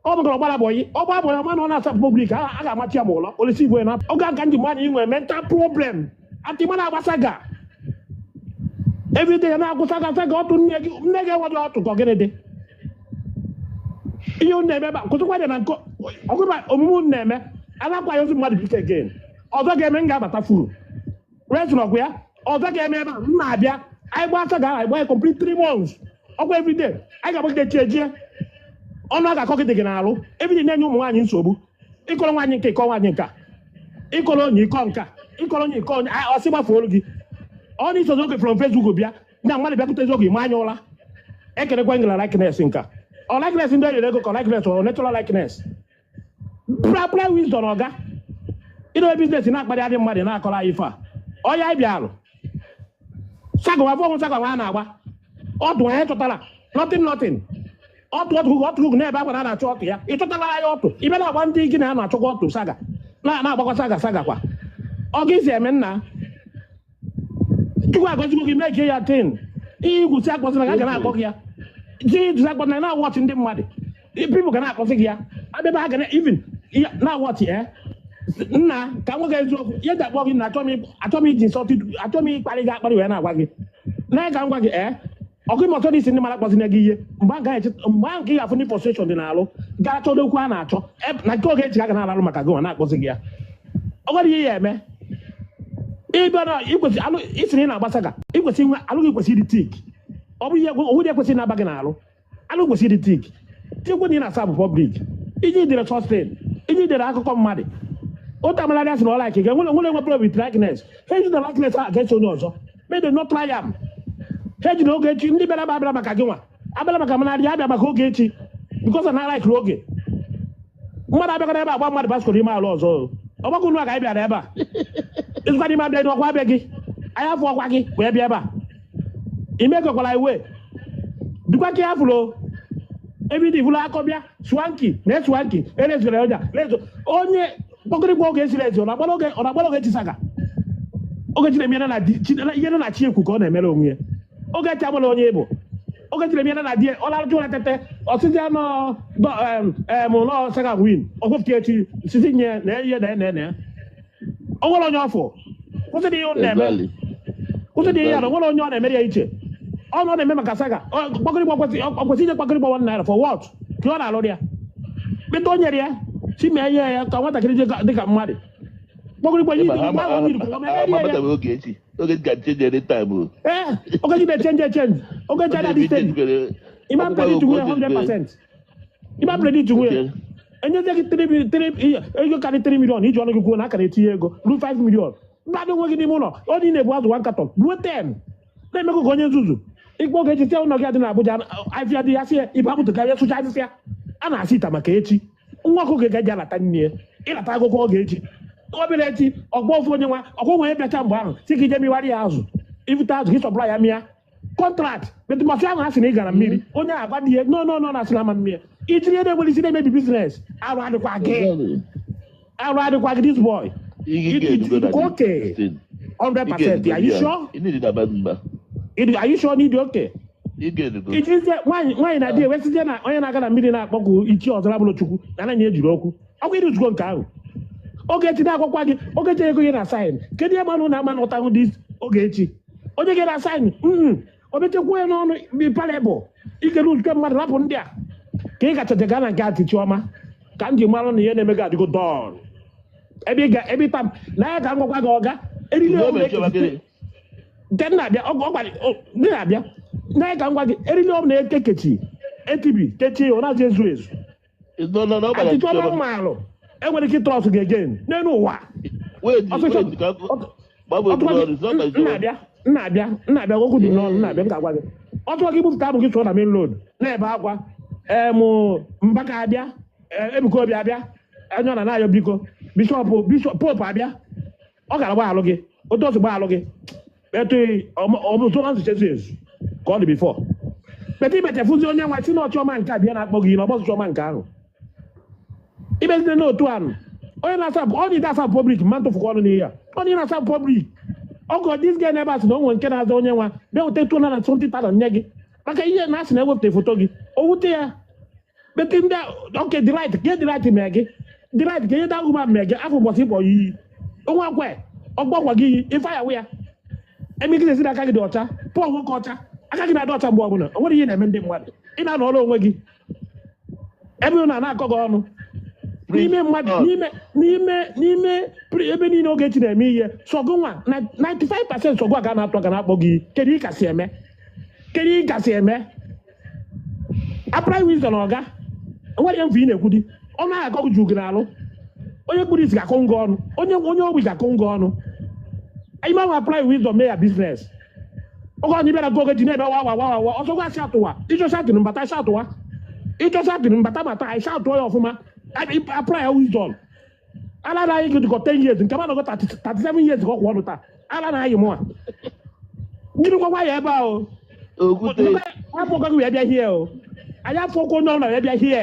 ọ bụgara gbara bọyị ọgba bọyị ọma na ọ na-asa pọblik a ga-amachi ya ma ụlọ olisi igwe na oge aka ndị mmadụ inwe mental problem atịma na-agbasa ga everyday na-agwụ saga ọtụ nne gị enweghị ọtụ ka ọgịnị dị ihe unu na-eme ebe a kwụsịkwa dị na nkọ ọgụba omume unu na-eme anakwa ya ozi mmadụ bite again ọzọ ga-eme m ga-abata furu resụrụ ọgwụ ya ọzọ ga-eme ebe a m na-abịa anyị gba asaga anyị gba ya complete 3 months ọkwa everyday anyị ga-agbagide chejie ọnụ a ga-akọgide gị n'alụ everyday na-enye ụmụ nwaanyị nsogbu ịkọrọ nwaanyị nke ịkọ nwaanyị nka ịkọrọ onye ịkọ nka ịkọrọ onye ịkọ onye ọsị gbafuolu gị ọ na isozi oge from Facebook bịa na mmadụ bịakwutezi oge ime anya ụla ekerekwa ngela likeness nka ọ likeness ndị onyere ego ka likeness ọ natural likeness pra wisdom ọga idobe biznes na-akparị adị mmadụ na-akọrọ anyị ife a ọya anyị bịalụ sagwa fọnwụ sagwa nwa a na-agba ọtụ anyị chọtara nothing ọtụ n'ebe akwa na-achọ ọtụ ya ị chọtara anyị ọtụ ibe na-agba ndị gị na-achọkwa ọtụ saga na-agbakwa saga kwa ọ gị si eme nna chukwu agọzigo gị mee ke ya tin ihe igwusi akpọsị na ga na-akpọ gị ya ji duzi akpọ na na-awọchị ndị mmadụ pipụl ga na-akpọsị gị ya abịaba ha ga na even na-awọchị nna ka nwoke eziokwu ihe ji akpọ gị na achọ m iji nsọtụ achọ m ịkparị gị akparị wee na-agwa gị na ga ngwa gị ọkụ ime ọtọ n'isi ndị mara kpọzina gị ihe mgbe a nke ị ga-afụ ndị frustration dị n'alụ gaa chọdo okwu a na-achọ na nke oge eji aga na-alalụ maka gị na-akpọzi gị ya ọ nwere ihe ya eme ịbịa na isi na ị na-agbasa ga alụ gị kwesịrị ịdị tik ọ bụ ihe owu dị ekwesịrị na-aba gị n'alụ alụ kwesịrị ịdị tik tikwu na ị na-asa bụ public iji dere sustain iji dere akụkọ mmadụ otu amalaria sị na ọ like gị nwere nwe problem with likeness ha eji na likeness a ga-eso onye ọzọ made not try am ha eji na oge echi ndị bịara abịara maka gị nwa abịara maka manadị abịa maka oge echi because na like oge mmadụ abịagara ebe agba mmadụ baskoro ime alụ ọzọ ọgbakọ unu a ga bịara ebe a ịzụkwa n'ime abịa n'ọkwa abịa gị anyị afọ ọkwa gị wee bịa ebe a ime gokwara iwe dukwa ka ya fụrụ ebe dị vụrụ akọbịa swanki na swanki elezere ọja lezo onye kpọkịrịkpọ oge esiri ezi ọ na-agbara oge chisaga oge chiri eme ihe na chi ekwu ka ọ na-emere onwe ya oge chi agbara onye ịbụ oge chiri eme na di ọ larụjụ ụra tete ọsịsị anọ saga win ọgwụpụta echi sisi nye na ihe na o nwere onye ọfọ kwụsịrị ihe ọ na-eme kwụsịrị ihe ya na o nwere onye ọ na-emere ya iche ọ na-eme maka saga kwesịrị inye kpakịrịkpọ $1 for what ka ọ na-alụ ya kpeta o nyere ya si mee ihe ya ka nwatakịrị dịka mmadụ kpọkịrịkpọ ogeji na-echenji ogeji adadị steji ịma predict nwunye 100% ịma predict nwunye enyezi gị ego karị 3 million iji ọnụ gị kwuo na akara etinye ego ruo 5 million mmadụ onwe gị n'ime ụlọ onye na-ebu azụ 1 carton ruo 10 na-emekọ ka onye nzuzu ikpe oge echi tie ụlọ gị adị na Abuja afịa dị ya si ibe apụtụ karịa sụcha asịsịa a na-asị ita maka echi nwa ọkụ ga-eji alata nne ya ịlata akụkọ oge echi obere echi ọgbọ ofu onye nwa ọgwụ nwe bịacha mgbe ahụ si gị je miwarị ya azụ ibute azụ gị sọpụla ya mịa kọntrakt metụmasị ahụ a sị na ị gara mmiri onye agwa dị ihe no na asịla ama mmiri ijiri ede nwere isi na-emebi biznes arụ adịkwa gị this boy oke 100%. Are you sure need okay? Ijirizie nwaanyị na di ewesizie na onye na-aga na mmiri na-akpọkụ ichi ọzọ abụrụ Chukwu na anaghị ejiri okwu ọkwa ịdị ozugbo nke ahụ oge echi na-akwakwa gị oge echi ego gị na saịn kedu ihe manụ na ama n'ụtanwụ dị oge echi onye gị na saịn obechekwa ya n'ọnụ bi palebụl ikere uzike mmadụ rapụ ndị a ka ị gachacha gaa na nke Atichiọma ka m ji marụ na ihe na-eme gị adịgo dọn ebe tam na ya ka m gwakwa gị ọga eriri na-abịa na ka m gwa gị eriri ọbụla ekekechi etibi kechie ọ na-azụ ezu ezu Atichiọma mmalụ enwere ike trọs gị egen n'elu ụwa nna-abịa okwu dị n'ọnụ na-abịa m ga-agwa gị ọtụọ gị bupụta abụ gị tụọ na main road na-ebe akwa Mbaka abịa Ebuka Obi abịa onye ọ na-ayọ biko bishọp popu abịa ọ gara gbaalụ gị otu osi gbaalụ gị etu na nzichezu ezu ka ọ dị bifọ bete ibechefụzi onye nwa si na ọchọma nke a bịa na-akpọ gị na ọgbọzụ chọma nke ahụ ibezide n'otu anụ onye na-asa ọ dị asa publik mma ntụfụkọ ọnụ n'ihe a onye na-asa publik ọgọ dis gị n'ebe asị na o nwere nke na-aza onye nwa bịa weta 220,000 nye gị maka ihe na-asị na ewepụta foto gị o wute ya bete ndị oke dịrait ka dịrait mee gị dịrait ka ihe dagụ ma mee gị afọ ụbọchị ịkpọ ya iyi onwe akwa ọgbọgwa gị iyi ife ya wụ ya emegide esi aka gị dị ọcha pụọ nwoke ọcha aka gị na-adị ọcha mgbe ọbụla o nwere ihe na-eme ndị mmadụ ị na-anọ ọrụ onwe gị ebe ụ na-akọ gị ọnụ n'ime mmadụ n'ime ebe niile oge echi na-eme ihe sọgụ nwa 95% sọgụ a ga na-atụ aka na-akpọ gị kedu ị kasị eme apụrụ wisdom na ọga nwere mfe ị na-ekwu di ọnụ ahụ akọ gị ju gị n'alụ onye kpụrụ isi ga-akụ ngọ ọnụ onye ogbi ga-akụ ngọ ọnụ ime ahụ apply wisdom mee ya biznes oge onye bịara goge ji na-ebe wawawawa ọzọ gwa asị atụwa ịchọsa atịrị mbata isi atụwa ịchọsa atịrị mbata mata isi atụọ ya ọfụma apply ya wisdom ala na-anyị gị dịkọ 10 years nke mmadụ 37 years ka ọ kwụ ọnụ taa ala na-anyị mụa gịnị gwagwa ya ebe ahụ afọ gị wee bịa hie o anyị afọ ụkwụ onye ọrụ na wee bịa hie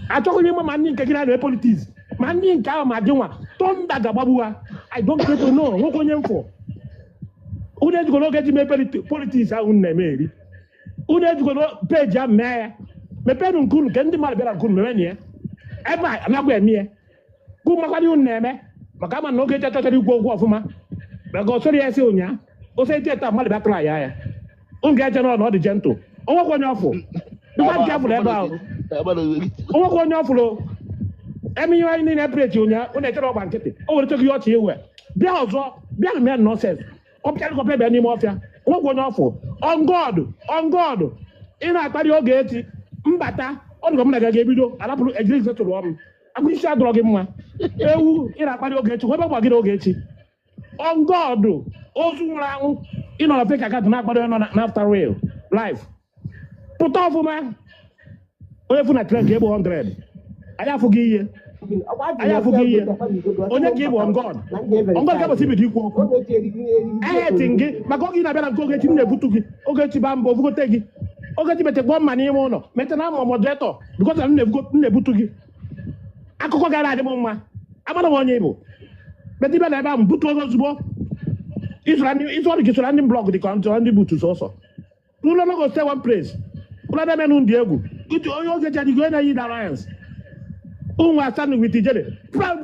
achọghị onye ma ndị nke gị na-eme politiks ma ndị nke ahụ ma dị nwa tọnda ga-agbagbu ha I don't get to know nwoke onye mfọ unu ejikọrọ oge ji mee politiks ahụ na-eme eri unu ejikọrọ peji ahụ mee ya mepenụ nkuru nke ndị mmadụ bịara nkuru mewe ya ebe a anakwa eme ya bụ makwadị unu na-eme maka ama na oge eji achọchara ikwu okwu ọfụma maka osori ya esi ụnyaa ose eji eta mmadụ bịa tụrụ ya unu ga-eche na ọ dị gentle onwekwa onye ọfụ dịkwa nke afụrụ ebe ahụ onwekwa onye ọfụrụ eme ihe anyị niile prechi ụnyaahụ unu echere ọgba nkịtị o were chọgị ọchị iwe bịa ọzọ bịa na mere nọsens ọ pịarịkọpa ebe n'ime ọfịa onwekwa onye ọfụ ọngọdụ ị na-akparị oge echi mbata ọ dịka m na ga ebido arapụrụ ejiri ise tụrụ ọrụ akpụ isi adọrọ gị mma ewu ị na-akparị oge echi ebe gbagịrị oge echi ọngọdụ ozu nwụrụ anwụ ị nọ na fake account na-akparị onye nọ na after real life pụta ọfụma onye fụ na tren ka ebe 100 anyị afụghị ihe onye ka ị bụ ọngọd ka bụsị ibido ikwu okwu eheti gị maka oge ị na-abịa na nke ogechi m na-ebutu gị ogechi ba mba ovugote gị ogechi metekpọ mma n'ime ụlọ mete na mma modretọ bikọta m na-ebutu gị akụkọ gara adị m mma amara m onye ịbụ mete ibe na ebe ahụ butu oge ozugbo ịzụrụ gị sora ndị blọg dị ka ntụrụ ndị butu sọsọ n'ụlọ nogo stay one place ụlọ na-emenụ ndị egwu onye ogechi adịghị onye na-eyi na alliance ụmụ asanụ wit ijere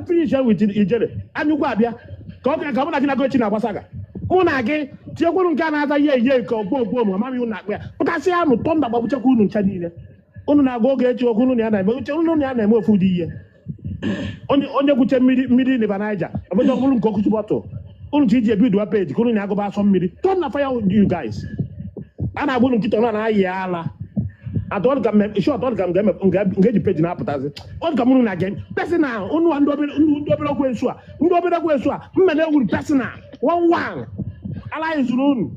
finish wit ijere anya ukwu abịa ka mụ na gị na gochi na-agbasa ga mụ na gị tinyekwuru nke a na-aza ihe ihe nke ogbo ma mama iwu na-akpa ya pụtasị ya nụ tọnda gbagbuchekwa unu ncha niile unu na-agwa oge echi okwu unu ya na-eme uche unu ya na-eme ofu dị ihe onye gwuche mmiri River Niger ọbụja ọbụrụ nke okuchi bọtụl unu ji iji ebidowa peji ka unu na-agụba asọ mmiri tọn na fire you guys a na-agba unu nkịta na na-ayị ala ga-eji peji na-apụtazi ọdụka mụrụ na gem personal unu ndị obere okwensu a mmele ewuru personal one ala anyị zuru unu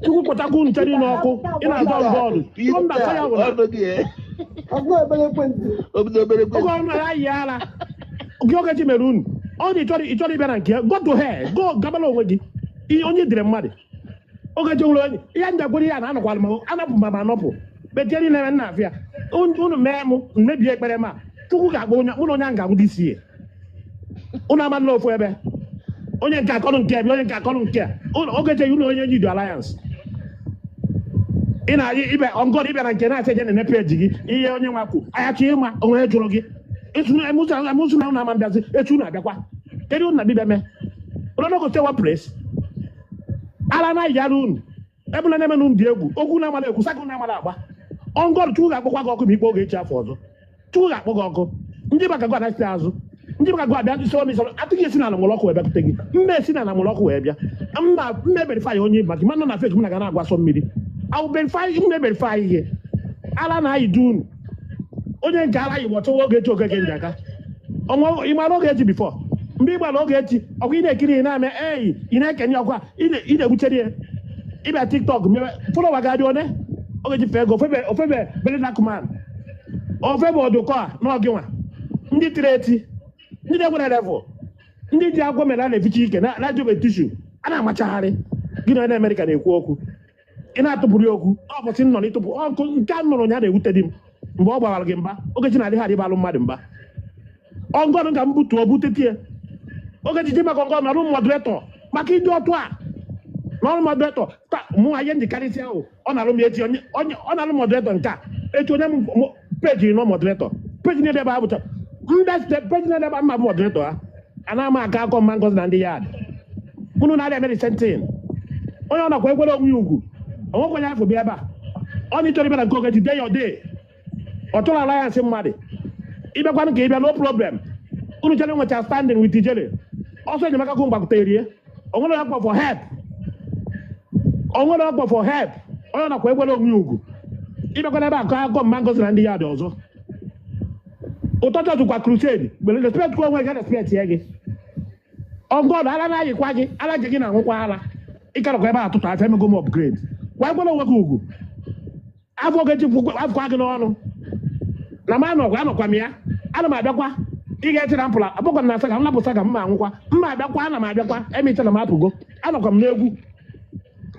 chukwu kpọtakwa unu cheri n'ọkụ ị na-azọ ngọọdụ mba faya oge ọrụ na ya yi ala gị ogechi mere unu ọ dị ịchọrọ ịbịa na nke go to hell go gabala onwe gị ihe onye dire mmadụ ogechi nwere onye ihe njakwere ihe a na-anọkwala ma anapụ ma anọpụ betie niile eme nna afịa unu mee m mmebie ekpere ma chukwu ga-agba onye ụlọ onye ahụ ga-abụ dị sie unu ama nna ofu ebe onye nke akọnụ nke ebe onye nke akọnụ nke ogechi ụlọ onye ji alliance ị na-ayị ibe ọngọdụ ịbịa na nke na-asị eje na peji gị ihe onye nwa kwu ayachi ịma onwe jụrụ gị emusu na ụna ama mbịazi etu na-abịakwa kedu unu na dibịa mee ụlọnogo stay one place ala na yara unu ebụla na-emenụ ndị egwu okwu na-amala ekwu saka na-amala agba ọngọdụ chukwu ga-akpọkwa gị ọkụ ma ikpe oge echi afọ ọzọ chukwu ga-akpọ gị ọkụ ndị maka gụ anasite azụ ndị maka gụ abịa ndị sọrọ n'isọrọ atụghị esi na mụlọkụ wee bịakwute gị mma esi na mụlọkụ wee bịa mma eberifai onye maka ịma nọ na fek m na ga na-agwa sọ mmiri mma eberifai ihe ala na-ayị du unu onye nke ala Igbo chọwa oge echi okeke ndị aka ịmara oge echi bifọ mgbe ịgbara oge echi ọkwa ị na-ekiri ị na-eme eyi ị na-ekenye ọkwa ị na-egbuchere ya ịbịa tiktok mewe fọlọwa ga-adị one oge ji fego ofebe belinakman ofebe ọdụkọ a n'ọgị nwa ndị tiri eti ndị na-egwere level ndị ji agwọ mere a na-eficha ike na-ajụbe tishu a na-amachagharị gị na onye Amerịka na-ekwu okwu ị na-atụpụrụ ya okwu ọ bụsị nọ n'ịtụpụ ọkụ nke a nụrụ ya na-ewute di m mgbe ọ gbawara gị mba ogechi na-adịghị adịbalụ mmadụ mba ọngọdụ ka m butuo butetie ogechi ji maka ọngọdụ nọrụ modretọ maka ịdị ọtụ a n'ọrụ modretọ mụ ihe njikarịsị ahụ ọ na-alụ m echi ọ na-alụ modretọ nke a echi onye m peji nọ modretọ peji na-edebe abụcha peji na-edebe mma bụ modretọ ha a na-ama aka akọ mma ngozi na ndị ya adị unu na-adị emeri sentin onye ọ nakwa ekwere onwe ya ugwu onwekwa onye afọ bịa ebe a ọ na ịchọrọ ịbịa na nke ogechi day your day ọ tụrụ alliance mmadụ ịbịakwanụ ka ịbịa no problem unu chere nwecha standing with ijere ọsọ enyemaka gụ mgbakwute rie onwere ọkpọ for help onye nakwa ekwere onwe ya ugwu ịbịakwana ebe akọ akọ mma ngozi na ndị ya dị ọzọ ụtọ chọchị kwa crusade gbere respect kwa onwe gị respect ya gị ọgọdụ ala na-ayịkwa gị ala gị na anwụkwa ala ịkarakwa ebe atụtụ afọ emego m upgrade kwa ekwere onwe gị ugwu afọ ogechi afụkwa gị n'ọnụ na m anọkwa m ya ana m abịakwa ị ga-echere mpụla abụkwa na asaga mlapụ saga mma anwụkwa mma abịakwa ana m abịakwa emechara m apụgo anọkwa m n'egwu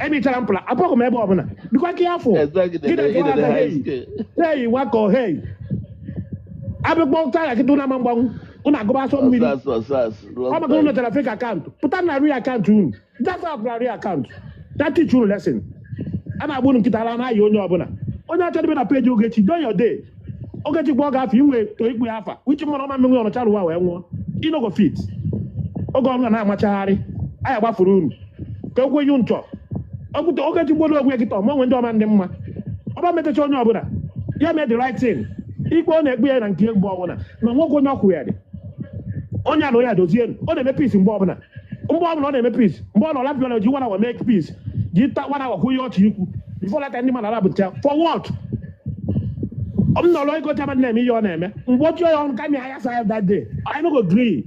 emechara mpụla abụkwa m ebe ọbụla dịkwa ka afọ hei wakọ hei abịakpọ ụta ya kịta ụna ama mgbanwụ ụna agụba asọ mmiri ọ maka unu netara fake akaụntụ pụta na ri akaụntụ unu data na ri akaụntụ datich unu lesin a na-agba unu nkịta ala na-ayị onye ọbụla onye achọrọ ibe na peji ogechi don your day ogechi gba ọ ga-afọ inwe to ikpu ya afa uche mmanụ ọma menwe ọnọcha rụwa wee nwụọ inogo fit oge ọnụ na-amachagharị anyị gbafuru unu ka ekwe yu nchọ ọbụta Ogechi gboro ogwe gị tọ ma onwe ndị ọma ndị mma ọba metacha onye ọbụla ya mee the right thing ikpe ọ na-egbu ya na nke egbu ọbụla na nwoke onye ọkwụ ya dị onye a na onye a dozie ọ na-eme peace mgbe ọbụla ọ na-eme peace mgbe ọ nọ lapịa na ji wana wa make peace ji ta wana wa kwụ ihe ọchị ikwu before leta ndị mmadụ ala bụcha for what ọ m nọrọ ego chama na-eme ihe ọ na-eme mgbe ochie ya ọnụ ka mi anya sa that day I no go gree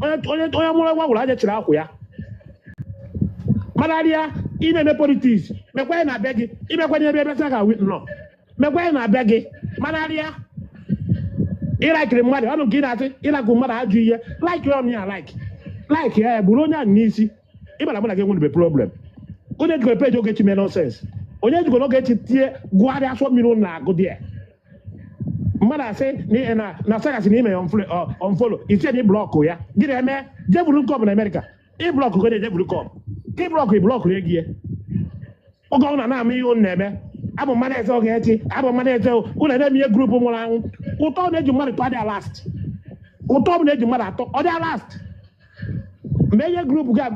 onye mụrụ nwa gwụrụ aja chiri akwụ ya manarịa ị na-eme politiks mekwa na be gị imekwenye ebe ebe saga nọ mekwa na be gị manarịa ịlakịrị mmadụ ọnụ nke ị na-asị ịlakụ mmadụ ajụ ihe like ọnụ ya like ya bụrụ onye ahụ n'isi ịbara mụ na gị nwere problem onye jikọrọ peji Ogechi mee nonsens onye jikọrọ Ogechi tie gụgharịa asọ mmiri ụnụ na-agụ dị ya mmadụ asị na sagasị na ime ya onfolo isi na blọkụ ya gị na-eme jeburu nkọp na Amerịka ịblọkụ gị na-ejeburu kọp ka ịblọkụ ịblọkụ ya gị oge ọ na-ama ihe ụnụ na-eme abụ mmadụ eze Ogechi abụ mmadụ eze ụlọ na-eme ihe grupu nwụrụ anwụ ụtọ na-eji mmadụ tọ dị last ụtọ bụ na-eji mmadụ atọ ọ dị last mgbe ihe grupu ga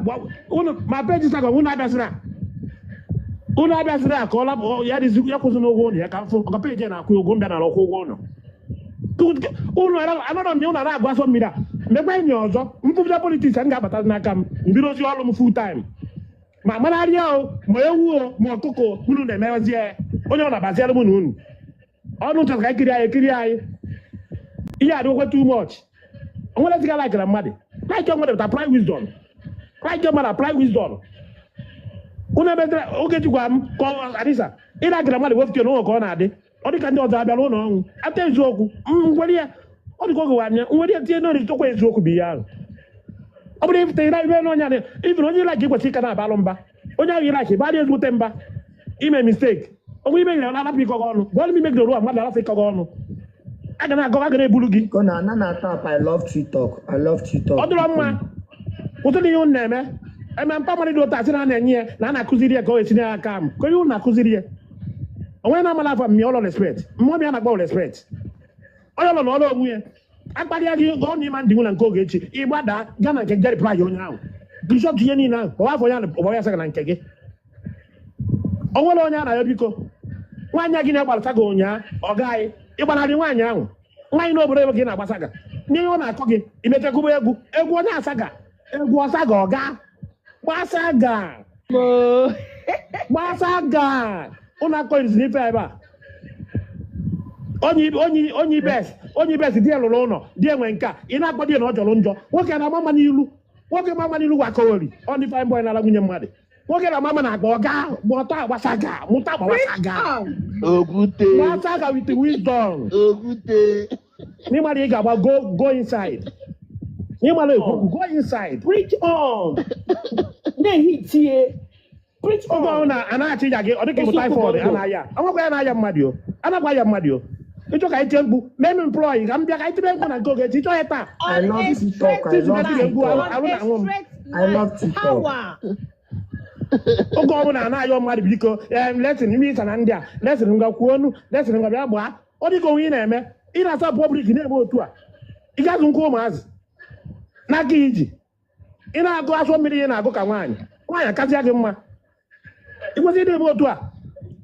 ụnụ ma peji saga ụnụ abịaziri a ka ọ lapụ ya kwụsị n'ụgwọ ụnụ ya ka mfụ ọka peji na-akwụ ụgwọ mbịa nara ọkwụ ụgwọ ụnụ anọrọ m na ụnụ na-agụ asọ mmiri a mgbe enyi ọzọ mpụpụta politiks a m ga-abata n'aka m mbidozi ọrụ m full time ma manarịa o ma ewu o ma ọkụkọ unu na-emezi ya onye ọ na-abaziara mụ na unu ọnụ chọrọ ka ekiri anyị ihe adịkwa too much onwere ziga laikara mmadụ like mmadụ pụta apply wisdom like mmadụ apply wisdom unu ebezira Ogechi gwa m ka adịsa ịlakara mmadụ wefute n'ụlọ ka ọ na-adị ọ dịka ndị ọzọ abịara ụlọ ọnwụ ata eziokwu ngwere ya ọ dịka oge wanya nwere ya tinye n'ori tokwa eziokwu bụ ihe ahụ ọ bụrụ ifute ire ibe n'onye a ifere onye ịlaki kwesịrị ịka na-abalụ mba onye ahụ ịlaki ba dị ezigbote mba ime mistake onwe ime gire na-alapụ ịkọ gị ọnụ gwa m imegidere ụwa mmadụ alapụ ịkọ gị ọnụ a ga na-agọ a ga na-ebulu gị ọ dịrọ mma ụtụ na ihe ụnụ na-eme eme mpa mmadụ dị ụta asị na na-enye ya na a na-akụziri ya ka o esi na aka m ka onye ụnụ na-akụziri ya onwe na-amala afọ mmịa ụlọ respect mmụọ bịa na-akpọ respect onye ụlọ na ọrụ onwe ya akparịa gị gọọ na ịma ndị nwụ na nke Ogechi ịgbada gaa na nke Jerry Pride onye ahụ bishọp ihe niile ahụ ọwa afọ ya ọgba ya saga na nke gị o nwere onye a na ya biko nwaanyị gị na-agbalasa gị ụnyaa ọ gaghị ịgbanarị nwaanyị ahụ nwaanyị n'obodo ebe gị na-agbasaga n'ihe ọ na-akọ gị imechagụba egwu onye asaga egwu ọsaga ọga gbasaga ụnụ akọghịzi n'ife ebe a onye ibes di ya lụrụ ụlọ di enwe nke a ị na-akpọ di na ọ jọrọ njọ nwoke na-ama mma n'ilu nwoke ma mma n'ilu wakọrị ọ ndị fine boy na-ala nwunye mmadụ nwoke na mama na-agba ọga gbọtọ agbasaga mụta agbasaga gbasaga with wisdom n'ịmara ị ga-agba go inside n'ịmara ekwu go inside preach on na-ehitie preach on oge ọhụrụ na anaghị ịja gị ọ dịka ịmụ typhoid anaghị anwakwa ya na-aya mmadụ anakwa ya mmadụ ịchọ ka itie mkpu mee m employee ka m bịa ka itire mkpu na nke Ogechi ịchọ ya taa oge ọbụla anaghị mmadụ biko lesin ime ịsa na ndị a lesin ngwa kwuo onu lesin ngwa bịa gbaa ọ dịka onwe ị na-eme ị na-asa pọblik na-eme otu a ị ga-azụ nkwa ụmụazị n'aka iji ị na-agụ asọ mmiri ị na-agụ ka nwaanyị akasịa gị mma ị kwesịrị ịdị eme otu a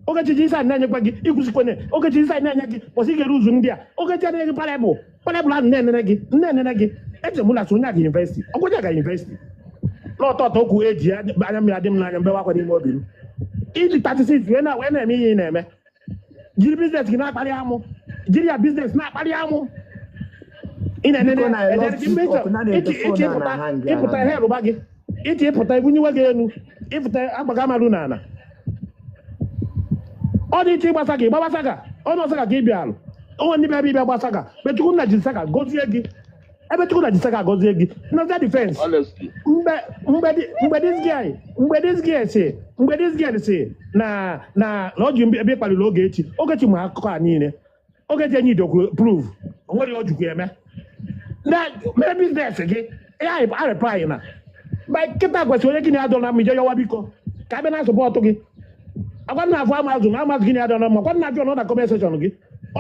Ogechi ji isa na-enyekwa gị ikwụsịkwenye Ogechi isa na-enye gị kwụsị igere ụzụ ndị a Ogechi anaghị gị parabụl ahụ nne gị eji m ụlọ onye aga yunivesiti ọgwụja ga yunivesiti n'ọtọtọ okwu eji anya mmiri adị m n'anya mgbe wakwa n'ime obi m iji 36 wee na-eme ihe ị na-eme jiri biznes gị na-akparị amụ jiri ya biznes na-akparị amụ ị ịpụta ihe rụba gị iche ịpụta ibunyewe gị elu ịpụta agbaga amarụ n'ala ọ dị iche ịgbasa gị gbabasa ga ọnụ ọsaga ka ị bịa alụ onwe ndị bịa ịbịa gbasa ga Chukwu na ji saga gọzie gị ebe Chukwu na ji saga gọzie gị na defense mgbe this guy si na ọ ji ebe ịkpaliri Ogechi ma akụkọ a niile Ogechi enyi dokwu prove onwere o jikwa eme na mee biznes gị ya arịpụghị na mgbe nkịta kwesịrị onye gị na-adọ na mma ije yọwa biko ka abịa na sọpọtụ gị agwa na afọ amazụ gị na-adọ na mma gwa na ajụ na kọment sekshọn gị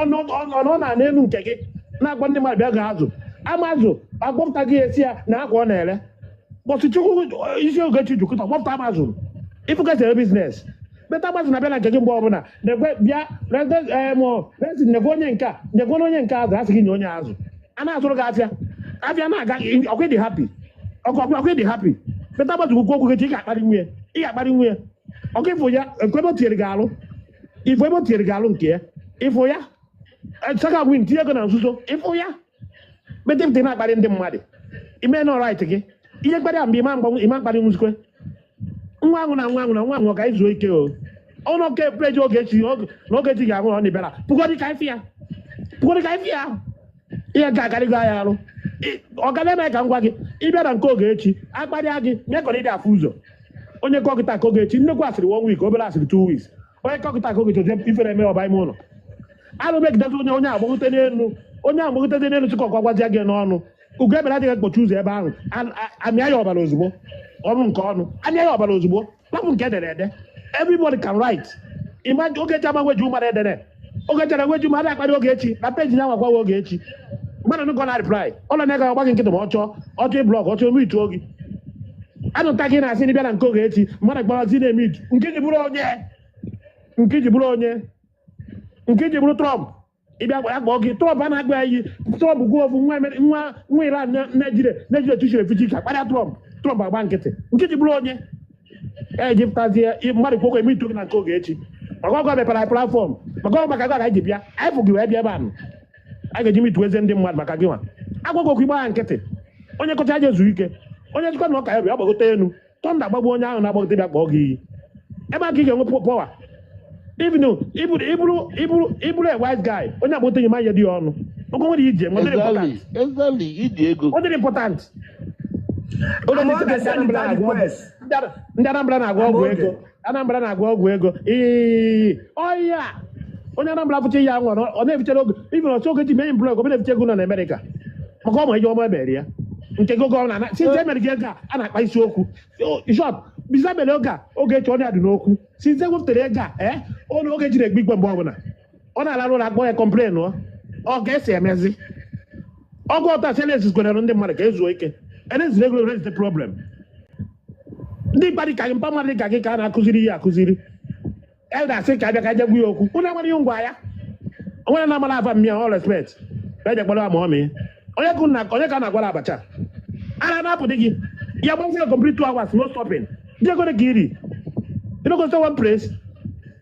ọnụ na n'elu nke gị na-agwa ndị mmadụ bịa ga-azụ amazụ agbọpụta gị esi ya na akwa ọ na-ere bọsị Chukwu isi Ogechi jukọta gbọpụta amazụ If you get a business, better was na bela ngeke mbona negwe bia resident mo resident negonye nka negonye nka azu asigi nyonya azu ana azuru ga afia na aga okay dey happy okay dey happy better was go go ga akpari nwe okay for ya kwebo tiere galo ifo ebo tiere galo nke ifo ya saka win tie go na nsuso ifo ya betem te na akpari ndị mmadụ ime no right gị ihe gbara ambi ma akpari nzukwe nwa anwụ ka izu ike o ọnụ ke preji ogechi n'ogechi ga-ahụ ọ na-ebela pụgodi ka ife ya ihe ga-akarị gị anya arụ ọ ga na-eme ka ngwa gị ịbịa na nke Ogechi akparịa gị mekọrọ ịdị afụ ụzọ onye kọkịta ka Ogechi nnekwu asịrị 1 week obere asịrị 2 weeks onye kọkịta ka Ogechi oje ifere eme ọba ime ụlọ alụ megidezi onye agbaghote n'elu chịkọ ọkwa gwazia gị n'ọnụ ugo ebere adịghị ekpochi ụzọ ebe ahụ amịa ya ọbara ozugbo ọrụ nke ọnụ amịa ya ọbara ozugbo kpapụ nke ede everybody can write imagine Ogechi amagweji ụmara edere Ogechi na-egweji ụmara akparị Ogechi na peji ya nwakwa Ogechi mmadụ nụkọ na reply ọlọ na-ega ọgba gị nkịtị ma ọchọ blọk ọchọ eme itu ogi anụta gị na-asị n'ịbịa na nke Ogechi mmadụ gbarazi na-eme itu nke ji bụrụ Trump ịbịa akpọ gị Trump a na-agba ya iyi Trump gwa ofu nwa Iran na-ejire tuchire fichi ka kparịa Trump agba nkịtị nke ji bụrụ onye ejipụtazie mmadụ kwokwo eme itu gị na nke Ogechi maka ọgọ mepere platfọm maka ọ maka ga ji bịa anyị fụ gị wee bịa ebe ahụ a ga-eji mitu eze ndị mmadụ maka gị nwa agwagwo okwu igba ya nkịtị onye kọcha aja ezu ike onye chịkwa na ọka ya bịa gbagote elu tọnda gbagbu onye ahụ na-agbagote bịa kpọọ gị iyi ebe aka ị ga-enwe pọwa ibinu iburu a wise guy onye agbagote nye manya dị ya ọnụ ogo nwere ije ọ dịrị important ndị Anambra na-agwa ọgwụ ego ọya onye Anambra fụcha ya nwa ọ na-efichara oge ibi na Ogechi mee blọg obe na-eficha ego nọ na Amerịka maka ọma ihe ọma emere ya nke gogo na since emerịka ego a na-akpa isi okwu shọt biza mere oge a Ogechi onye adị n'okwu since ewepụtara ego a onye Ogechi na-egbe igwe mgbe ọbụla ọ na-alarụ ụlọ akpọ ya kọmplen ọ ga-esi emezi ọgụ ọta seles kwenyere ndị mmadụ ka ezuo ike eneziri ego rezite problem ndị mmadụ ka gị mpa mmadụ ka gị ka a na-akụziri ihe akụziri elda sị ka abịa ka je gwu ya okwu onye nwere ihe ngwa ya onye na-amara afa mmịa all respect eje kpọrọ ma ọmị onye ka na-agwara abacha ara na-apụdị gị ya gbazie complete 2 hours no stopping dị ego ka iri ịnọgosi one place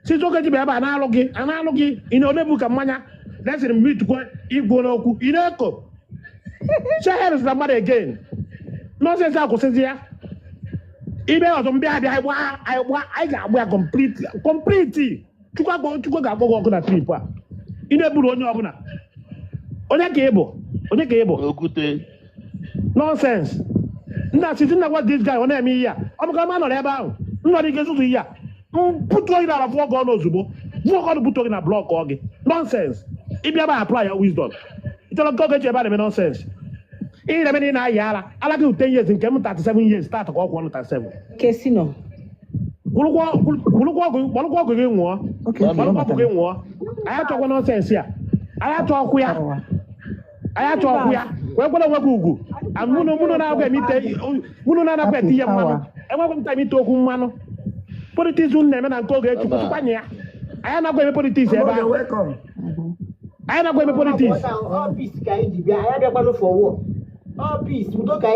since Ogechi bụ ebe a na-alụ gị ị na-onebu ka mmanya lesịrị m itukwa igbo n'okwu ị na-eko sheheres na mmadụ again nọsensị akwụsịzi ya ibe ọzọ mbịa abịa anyị ga-agba ya complete chukwu ga-akpọ gị ọkụ na trip a ị na-eburu onye ọbụla onye ka ị bụ Okwute nonsense ndị asịsị nna gwa this guy ọ na-eme ihe a ọ bụka ma nọrọ ebe ahụ nnọrọ ike zụzụ ihe a pụtụọ gị n'ala fụọ gị ọnụ ozugbo fụọ gị ọnụ bụtụọ gị na blọk ọ gị nonsense ịbịa ba apply ya wisdom ịchọrọ nke Ogechi ebe a na-eme nonsense ihe na-eme na ị na-ayị ara gị 10 years nke m 37 years start ka ọkwụ ọnụ 37 Kesino. gwụrụkwa ọgwụ gị nwụọ anyị achọkwa nọnsensị a anyị achọ ọkụ ya wee kwere onwe gị ugwu mụnụ na-anakwa ete ihe mmanụ enwekwa m time ite okwu mmanụ politiks na-eme na nke Ogechi kwụsịkwanye ya anyị anakwa eme politiks ebe ahụ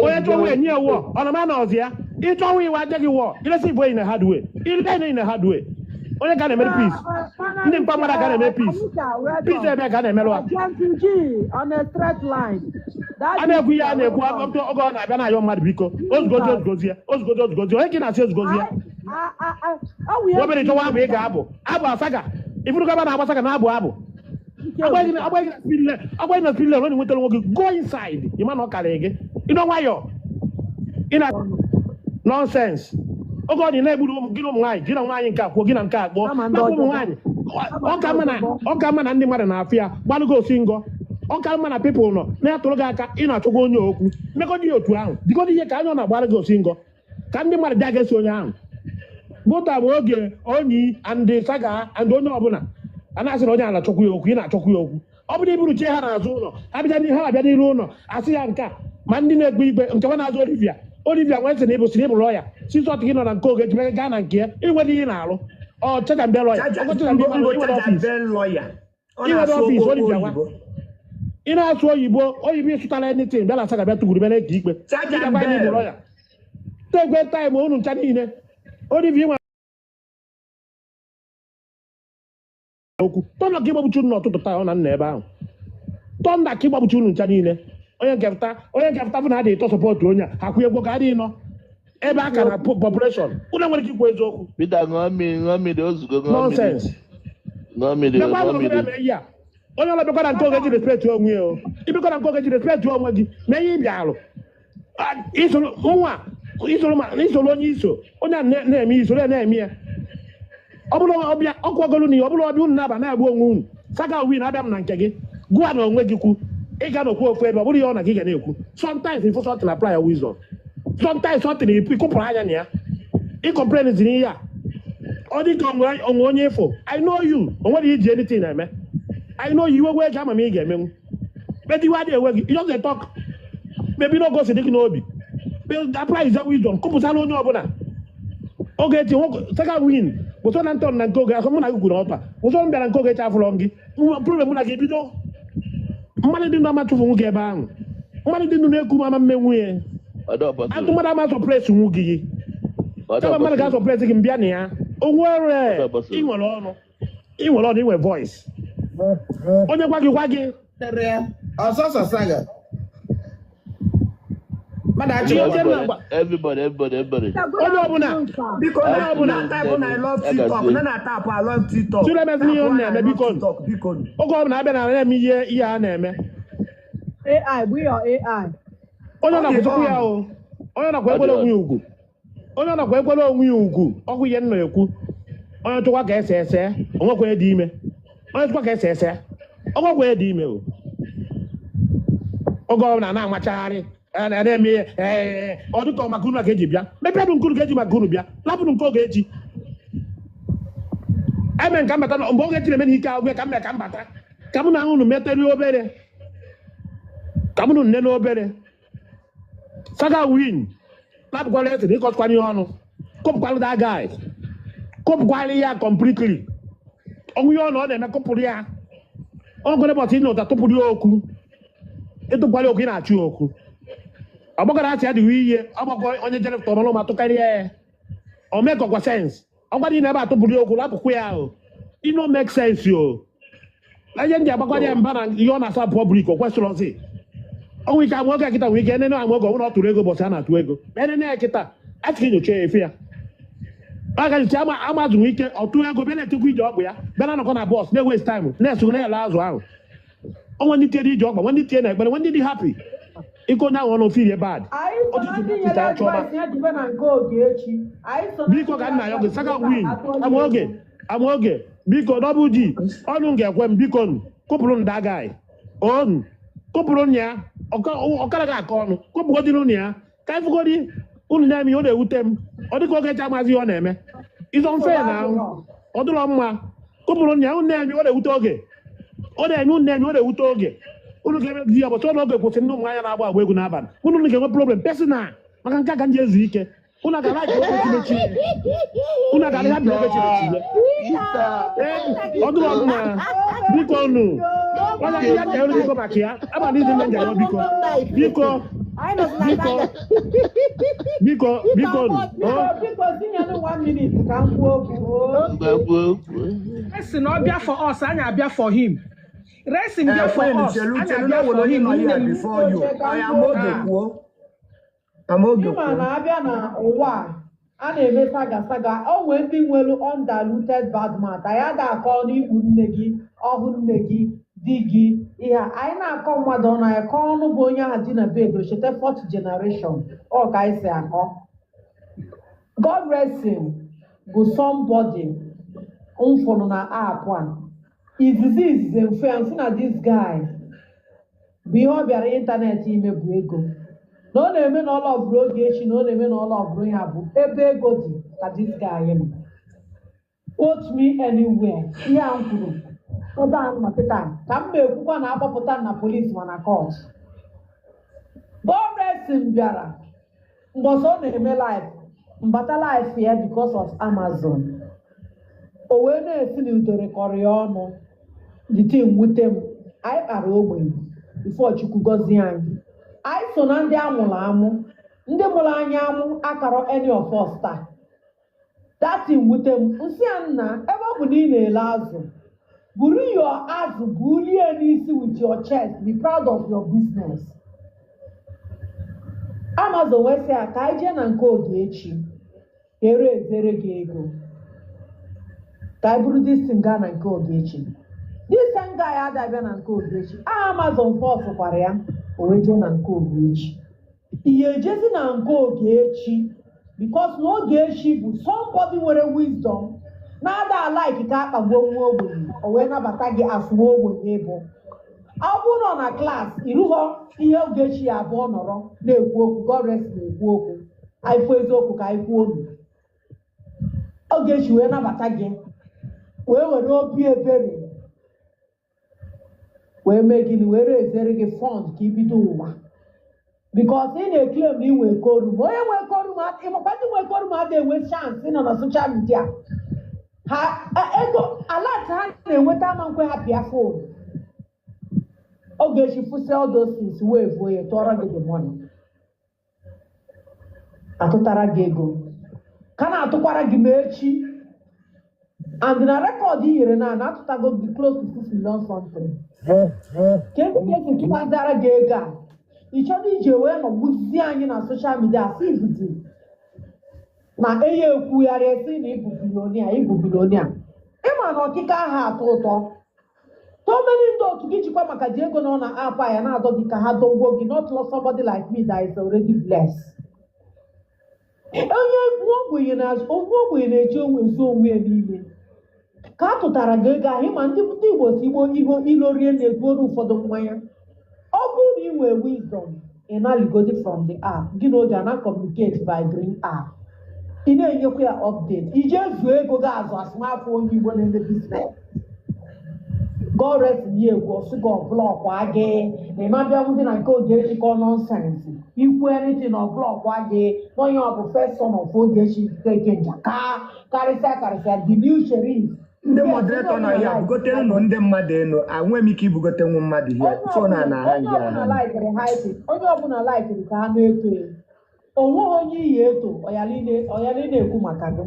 onye chọọ nwe enye wọ ọnọma na ọzọ ya ịchọ nwe iwe aja gị wọ ilesi igbo na hardway ile na hardway onye ka na-emere peace ndị mpa mmadụ ka na-eme peace ebe ka na-emerụ a na-ekwu ihe a na-ekwu oge ọ na-abịa na-ayọ mmadụ biko ozugozi onye ka ị na-asị ozugozi ya obere chọwa abụ ị ga-abụ asaga ifuru gaba na-agba asaga na-abụ agbaghị na spinle onye nwetara nwoke go inside ịma na ọ karịrị gị ịnọ nwayọ ịna nonsense oge ọ dị na-egburu gị na ụmụ nwaanyị gị na nwaanyị nke akwụọ gị na nke akpọ ụmụ nwaanyị ọ ka mma na ndị mmadụ na-afụ ya gbalụgo osi ngọ ọ ka mma na pipụl nọ na-atụrụ gị aka ị na-achọgwa onye okwu mmekọdị ya otu ahụ dịgodị ihe ka anya ọ na-agbara gị osi ngọ ka ndị mmadụ bịa ga-esi onye ahụ bụta bụ oge onyi andị saga and onye ọbụla a na-asị na onye a na-achọkwu ya okwu ị na-achọkwu ya okwu ọ bụrụ iburu chie ha n'azụ ụlọ ha abịa n'iru ụlọ asị ya nke a ma ndị na-egbu igbe nke nwa na-azụ Olivia nwee sị na ịbụ lọya Sizot gị nọ na nke oge jimere gaa na nke ya inwere ihe na-alụ ọ chaja mbe lọya inwere ọfịs onye bịawa ị na-asụ oyibo ịsụtara anything bịa na asaga bịa tụgburu bịa na-eke ikpe lọya tegwe taịm unu ncha niile olivi nwa okwu tọnda ka ịgbagbuchi unu n'ọtụtụ taa ọ na nna ebe ahụ tọnda ka ịgbagbuchi unu ncha niile onye nkepụta bụ na adịghị tọ sọpọtụ onye a ha kwụ egwu ka adịghị nọ ebe a ka na population unu nwere ike ikwu eziokwu nọnsens onye ọla bịakwa na nke oge ji respekt onwe ya ịbịakwa na nke oge ji respekt onwe gị mee ihe ịbịa alụ isoro onye iso onye na-eme isoro na-eme ya ọ bụrụ ọbịa ọkụ ogolu n'ihe ọ bụrụ ọbịa unu na-aba na-agba onwe unu saga win abịa m na nke gị gụa na onwe gị kwu ị ga n'okwu ofu ebe ọ bụrụ ihe ọ na gị ga na-ekwu sometimes ifo something apply your wisdom sometimes something ịkụpụrụ anya na ya ịkọmplen ziri ihe a ọ dị ka onwe onye ifo I know you o nwere iji anything na-eme I know you iwe gị ama m ị ga-emenwu bediwe adị ewe gị ị just talk mebi na ogosi dị gị n'obi apply your wisdom kụpụtala onye ọbụla oge echi sega win ụsọ na ntọ na nke oge asọ mụ na gị kwuru ọpa ụsọ m bịara nke oge echi afụrọ gị problem mụ na gị bido mmadụ dị ndụ ama tụfu nwoke ebe ahụ mmadụ dị ndụ na-eku ama mmenwu ya atụ mmadụ ama sọpres nwu gị kama mmadụ ga-asọpres gị mbịa na ya o nwere inwere ọnụ inwe voice onye gwa gị ọsọsọ saga everybody. Onye ọbụla biko onye ọbụla type na I love TikTok na na-atapụ I love TikTok biko oge ọbụla abịa na na-eme ihe a na-eme AI bụ your AI onye na-akwụsịkwu ya o onye nakwa ekwere onwe ya ugwu ọkụ ihe nna ekwu onye tụkwa ka ese onwekwenye dị ime onye tụkwa ka ese onwekwenye dị ime o oge ọbụla na-amachagharị na-eme ihe ọ dịka maka unu ka eji bịa mepebụ nke unu ka eji maka unu bịa lapụrụ nke oge echi eme nka mbata mgbe oge echi na-eme n'ike agwụ ka mme ka mbata ka mụ na unu metere obere ka mụ na nne n'obere saga win lapụkwala esi na ịkọtụkwanye ihe ọnụ kọpụkwala that guy kọpụkwala ya completely ọnwụ ihe ọnụ ọ na-eme kọpụrụ ya ọgụrụ ụbọchị ị na ụta tụpụrụ ya okwu ịtụkwala okwu ị na-achụ okwu ọgbakọrọ asị adịghị ihe ọgbakọ onye jere tọrọ ma tụkarịa ya o mekọkwa sens ọgwa dị na ebe atụpụrụ okwu lapụkwa ya o ino make sense o ihe ndị agbakọrọ ya mba na ihe ọ na-asa pọblik o kwesịrị ọzi ọnwụ ike amụ oge kịta nwere ike enene amụ oge ọ bụrụ ọ tụrụ ego bọsị a na-atụ ego enene ya kịta achịka nyocha ya efe ya agajichi amazụ nwere ike ọtụ ego bịa na-etekwa ije ọgwụ ya bịa na-anọkọ na bọs na-ewest taịm na-eso na-ele azụ ahụ ọnwa ndị tiere ije ọgba nwe ndị tie na ekpere nwe ndị dị hapi iko na ọnụ feel bad biko ka nna ya oge saka win amaoge biko double G ọnụ ga-ekwe m biko kụpụrụ nda guy onu kụpụrụ ya ọkara ga-aka ọnụ kụpụgodịrị unu ya ka ifugodi unu na-eme ihe ọ na-ewute m ọ dịka oge echi amazi ihe ọ na-eme ịzọ mfe na ọ dịrọ mma kụpụrụ ya unu na-eme ọ na-ewute oge ọ na-eme unu na-eme ọ na-ewute oge unu ga-eme di ya bọtụ n'oge kwụsị ndị ụmụ anya na-agba agba egwu n'abalị unu ga-enwe problem personal maka nke ka ndị ezu ike unu ga like oge chimechi unu ga ha bi oge chimechi ọ dụrụ ọbụla biko unu onye ya ka elu biko maka ya abalị izi ndị njem biko esi na ọ bịa for us anyị abịa for him racing there for us and I for him before you amoge ịma na abịa na ụwa a na-eme saga o nwee ndị nwere undiluted bad mouth anyị ga-akọ n'ikpu nne gị ọhụ nne gị di gị ihe anyị na-akọ mmadụ ọnụ anyị kọọ ọnụ bụ onye ahụ dị na bed ochete 4th generation ọ ka anyị si akọ God racing bụ somebody mfụrụ na app a izizi mfe ya nsị na this guy bụ ihe ọ bịara ịntanetị ime bụ ego na ọ na-eme na ọla ọbụrụ oge echi na ọ na-eme na ọla ọbụrụ ya bụ ebe ego dị ka this guy m quote me anywhere ihe a m kwuru ebe a nọkịta ka m na-ekwukwa na agbapụta na polisi ma na kọt God racing bịara mgbọsọ ọ na-eme live mbata life here because of Amazon. Owe na-esi n'udere kọrọ ya ọnụ. The thing wute m. Anyị kpara ogbenye before Chukwu gọzie anyị. Anyị so na ndị amụrụ amụ. Ndị mụrụ anyị amụ akara any of us taa. That thing wute m. Nsị a nna ebe ọ bụ na ị na-ele azụ. Buru your azụ bulie n'isi with your chest. Be proud of your business. Amazon wee sị ya ka anyị jee na nke Ogechi. Ere ezere gị ego. Ka anyị buru this thing gaa na nke Ogechi. This time guy adabịa na nke Ogechi. Amazon force kwara ya. O wee jee na nke Ogechi. Ihe ejezi na nke Ogechi. Because na Ogechi bụ somebody nwere wisdom. Na-ada like ka akpagbuo nwa ogbenye. O wee nabata gị as nwa ogbenye bụ. Ọ bụrụ nọ na klaasị ịrụghọ ihe Ogechi abụọ nọrọ na-ekwu okwu. God rest na-ekwu okwu. Anyị kwuo eziokwu ka anyị kwuo olu. Ogechi wee nabata gị. Wee were obi ebere. Wee mee gịnị were ezere gị fund ka ibido ụwa. Because ị na-eklem na inwe korum. Onye nwe korum ịmakwa ndị nwe korum adịghị enwe chance ịnọ na social media. Ha ego alert ha na-enweta ama nkwe ha pịa fon. Ogechi fụsị all those things wee vuo ya tụọrọ gị the money. Atụtara gị ego. Ka na-atụkwara gị ma echi. And na record i nyere na atụtago gị close to 6 million something. Kemgbe tụkwadara gị ego a. Ị chọrọ ije wee nọgbuzi anyị na social media si izizi. Na eye ekwugharị esi na ịbụ bilonia. Ịma na ọkịka aha atọ ụtọ. Many ndị otu gị jikwa maka ji ego nọ na app ya na-adọ gị ka ha dọgbuo gị, not love somebody like me that is already blessed. Onye ogbenye na-eji onwe ezu onwe ya n'ime. Ka a tụtara gị ego ahụ ma ndị Igbo si Igbo ilorie na-ezuoru ụfọdụ mmanya. Ọ bụrụ na ị nwee wisdom, ị na-aligodi from the app. Gị na oge a na-communicate by green app. Ị na-enyekwa ya update. Ije zuo ego gị azụ asụmafọ onye Igbo na-eme business. God rest ye go so go block wage. They might be able to like go get you nonsense. You put anything on block wage. No, you are the first son of Ogechi taking Jaka. Karisa, the new sheriff. Ndị moderator na ya bugotere no ndị mmadụ eno anwe m ike ibugote nwa mmadụ ihe so na ha onye ọbụla like ka ha na-eto onwe onye iyi eto oyali na-ekwu maka gị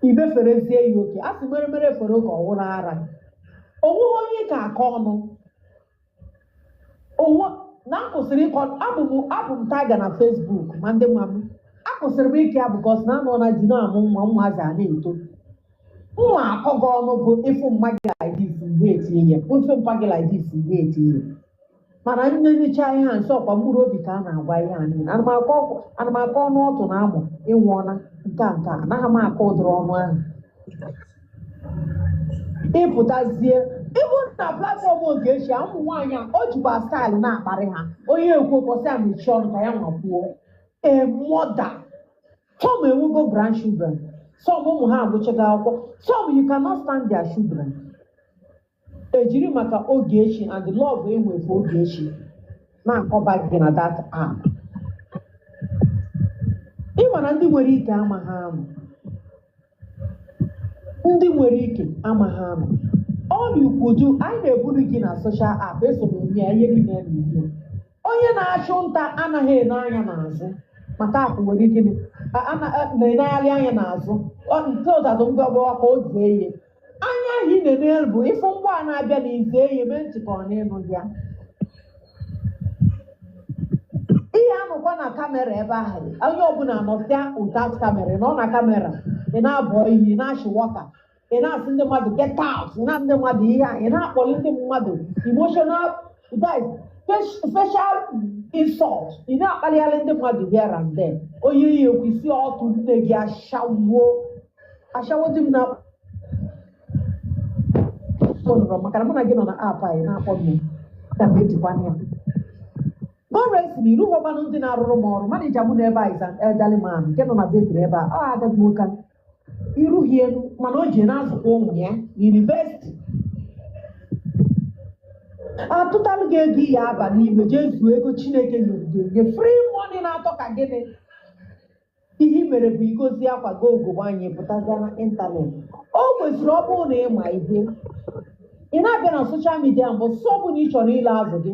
ibe ferezie ya oke asị mere fere ka ọ wụrụ ara onwe onye ka aka ọnụ onwe na kwụsịrị ịkọ abụ m tagga na Facebook ma ndị nwa m akwụsịrị m ike ya bụkọs na anọ na ji na-amụ nwa ụmụazị a na-eto nwa akọgọ ọnụ bụ ịfụ mmadụ like this mgbe etinye ya ofe mpagị like this mgbe etinye mana nnecha ihe a nsọ ọkwa mkpụrụ obi ka a na-agwa ihe a niile ana m akọ ọnụ ọtụ na amụ ịnwụọna nke anaghị m akọ ụdịrị ọnụ ahụ ịpụtazie ịbụ na platfọm Ogechi ụmụ nwaanyị a o jikwa staịlụ na-akparị ha onye ekwu kwụsị a mechie ọnụ ka ya nwakwuo mother some enwego grandchildren some ụmụ ha agụchaghị akwụkwọ some you cannot stand their children ejiri maka Ogechi and the love enwe for Ogechi na-akọba gị na that app ịma na ndị nwere ike ama ha amụ ndị nwere ike ama ha amụ all you could do anyị na-eburu gị na social app eso na-eme ya ihe niile n'ihe onye na-achụ nta anaghị ene anya n'azụ maka app nwere ike na-enegharị anya n'azụ nke ụdadụ mgbagbawa ka o zie ihe anya ahụ ị na-enel bụ ịfụ mgbe a na-abịa na ize ihe mee ntịkọ n'ịnụ ya ihe anụkwa na kamera ebe ahụ onye ọbụla nọsịa without kamera nọ na kamera ị na-abọ iyi ị na-achị wọka ị na-asị ndị mmadụ get out ị na ndị mmadụ ihe a ị na-akpọli ndị mmadụ emotional facial insult ị na-akpalịgharị ndị mmadụ here and there onye ihe ekwisi ọtụ nne gị ashawo di m na kpọrọ maka na mụ na gị nọ na app anyị na-akpọ m ya ka ejikwana ya gọọmenti na iru ụgbanụ ndị na-arụrụ m ọrụ manija mụ na ebe a is an elderly man nke nọ na bekiri ebe a ọ agaghị nwoke irughị elu mana o ji na-azụkwa ụmụ ya yunivesiti atụtalụ gị ego ihe aba n'ime jee zuo ego Chineke nyere nye free money na-atọ ka gịnị ihe mere bụ igosi akwa go ogogbo anyị pụtazia na ịntanetị o kwesịrị ọ bụrụ na ịma ihe ị na-abịa na soshal midia mbụ sọ bụ na ị chọrọ ile azụ gị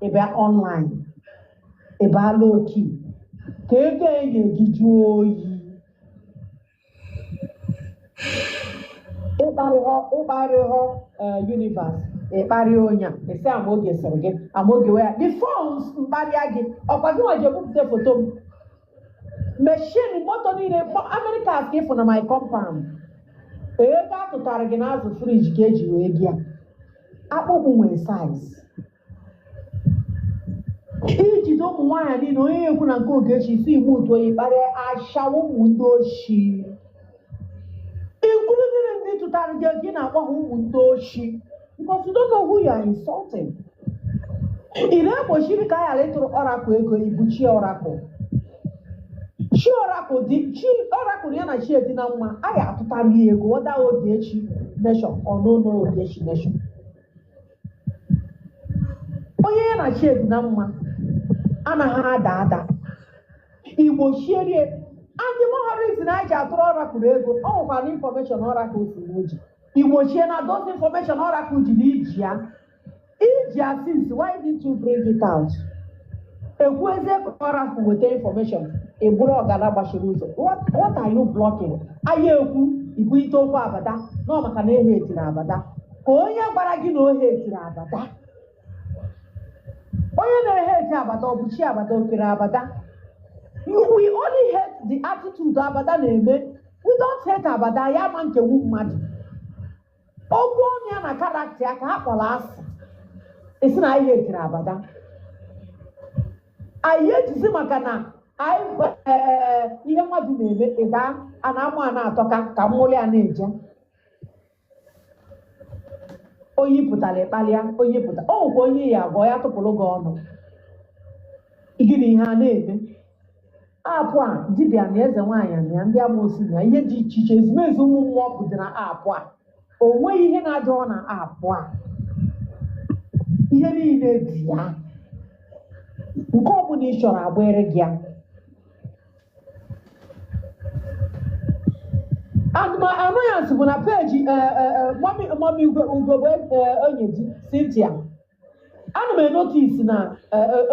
ịbịa ọnlaịn ịbịala oki ka ego enye gị jụọ oyi ịkparịghọ univers ịkparị onye a esi amaoge sịrị gị amaoge wee ya the phones mkparịa gị ọkwa gị nwaji ebupụta foto m meshin moto niile Americas ka ịfụ na my compound ego atụtara gị n'azụ friji ka eji wee gị ya akpụkpụ nwere saiz ijide ụmụ nwaanyị niile onye ekwu na nke Ogechi si igbu ụtụ oyi kparịa ashawa ụmụ ndị oshi ikwuru niile ndị tụtara gị gị na-akpọ ha ụmụ ndị oshi because you don't know who you are insulting. Ị na-egbochiri ka a ghara ịtụrụ ọrakụ ego ibu chi ọrakụ chi ọrakụ ya na chi edi na mma a ga-atụtara ya ego ọda Ogechi nation ọnụnụ Ogechi nation onye ya na chi edi na mma anaghị ada igbo chierie ndị mohoriz na anyị ji atụrụ ọrakụ ego ọ nwekwa na infọmeshọn ọrakụ si n'oji igbo chie na those information ọrakụ ji na iji ya since why did you bring it out? Ekwueze ọrakụ weta information eburu ọgana gbachiri ụzọ what are you blocking? Ahịa ekwu ibu ite okwu abada nọ maka na ehe etiri abada ka onye gwara gị na ohe etiri abada onye na-ehe eti abada ọ bụ chi abada okere abada we only hate the attitude abada na-eme we don't hate abada ya ma nkewu mmadụ okwu ọnụ ya na karakta ya ka ha kpọrọ asị esi na ihe etiri abada anyị ejizi maka na ihe mmadụ na-eme ịda a na-amụ a na-atọka ka mmụrụ ya na-eje onye pụtara ịkpalịa onye pụta ọ nwekwa onye ya abụọ ya tụpụrụ gị ọnụ gịnị ihe a na-eme apụ a dibịa na eze nwaanyị na ya ndị amoosu na ihe dị iche iche ezumezu ụmụ mmụọ pụtara na apụ a o nweghị ihe na-adịghọ na apụ a ihe niile dị ya nke ọ bụla ị chọrọ agbere gị ya annoyance bụ na peji mami ugogbe onye di Cynthia ana m enotisi na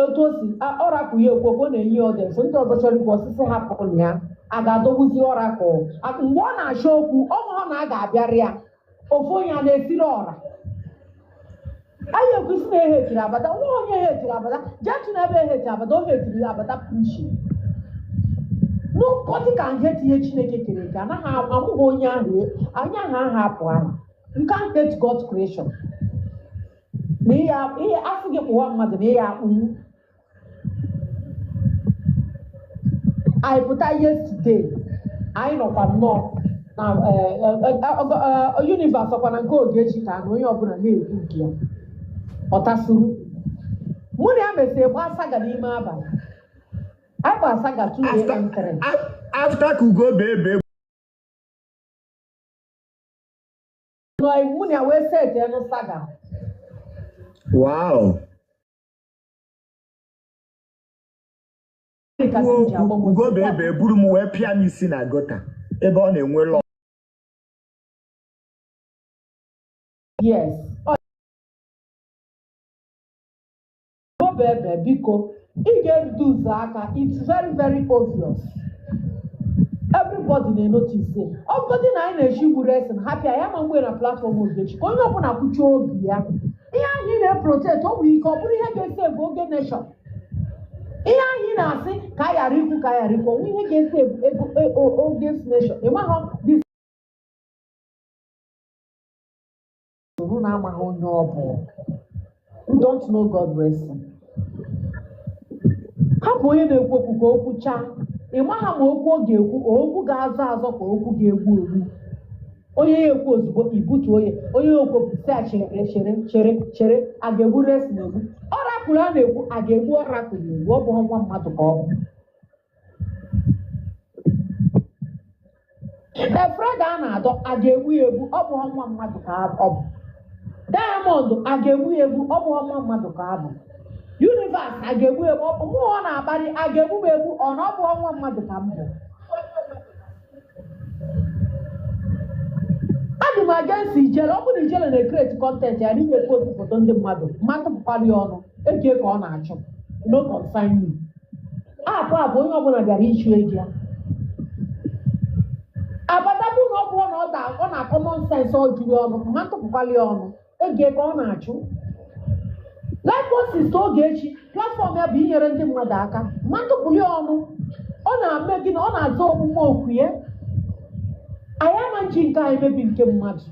otu o si ọrakụ ya ekwu ọ na-enye ọdịnsị ndị ọzọ chọrọ ikwu osisi hapụ ya a ga-adọgbuzi ọrakụ mgbe ọ na-achọ okwu ọnwa na a ga-abịarị ya ofu onye a na-esiri ọra anyị ekwesị na ehe etiri abada nwa onye ehe etiri abada jetu na ebe ehe etiri abada ohe etiri abada pushi n'ụbọchị ka nje tinye Chineke kere eke anaghị amụghị onye ahụ anya ahụ apụ ahụ you can't hate God's creation na ihe asị gị kpụwa mmadụ na ihe akpụnwu anyị pụta yesterday anyị nọkwa nnọọ na universe ọkwa na nke Ogechi ka na onye ọbụla na-ekwu nke ya ọtasuru mụ na ya mesịrị gba saga n'ime abalị anyị gba saga 2 a.m. after ka ugo bee mụ na ya wee set enu saga wow ugo bee buru m wee pịa m isi na gota ebe ọ na-enwe lọ yes bebe biko ị ga-erute ụzọ aka it's very very obvious everybody na-enotice ọgọdị na anyị na-echi gburu esin hapịa ya ma mgbe na platform Ogechi ka onye ọbụla kwuchie obi ya ihe ahụ ị na-eprotect ọ bụ ike ọ bụrụ ihe ga-esi ebu oge nation ihe ahụ ị na-asị ka a ghara ikwu ka a ghara ikwu onwe ihe ga-esi ebu oge nation ịmaghị uru na-amaghị onye ọ bụ don't know God blessing hapụ onye na-ekwu okwu ka okwu chaa ịmaha ma okwu ọ ga-ekwu okwu ga-azọ azọ ka okwu ga-egbu egbu onye ya ekwu ozugbo ibutu onye okwu si chere a ga-egbu resi na-egbu ọrakụrụ a na-ekwu a ga-egbu ọrakụrụ egbu ọ bụ nwa mmadụ ka ọ bụ efreda a na-adọ a ga-egbu ya egbu ọ bụ nwa mmadụ ka ọ bụ Diamond a ga-egbu ya egbu ọ bụ nwa mmadụ ka ọ bụ Universe a ga-egbu egbu mmụọ na-akparị a ga-egbu m egbu ọ na ọ bụ nwa mmadụ ka m bụ adị m against ijele ọ bụrụ ijele na-ekreti kọntent ya n'ime post foto ndị mmadụ pụkwara ya ọnụ eke ka ọ na-achụ no consign me apụ abụ onye ọbụla bịara ichu ego ya abatabụ na ọ bụ na ọ na-akọ nọnsensị ọ juru ọnụ mmadụ pụkwara ya ọnụ ege ka ọ na-achụ Lagos oge echi platfọm ya bụ inyere ndị mmadụ aka mmadụ pụrụ ya ọnụ ọ na-eme gị na ọ na-aza omume okwu ya anyị ama nji nke anyị mebi nke mmadụ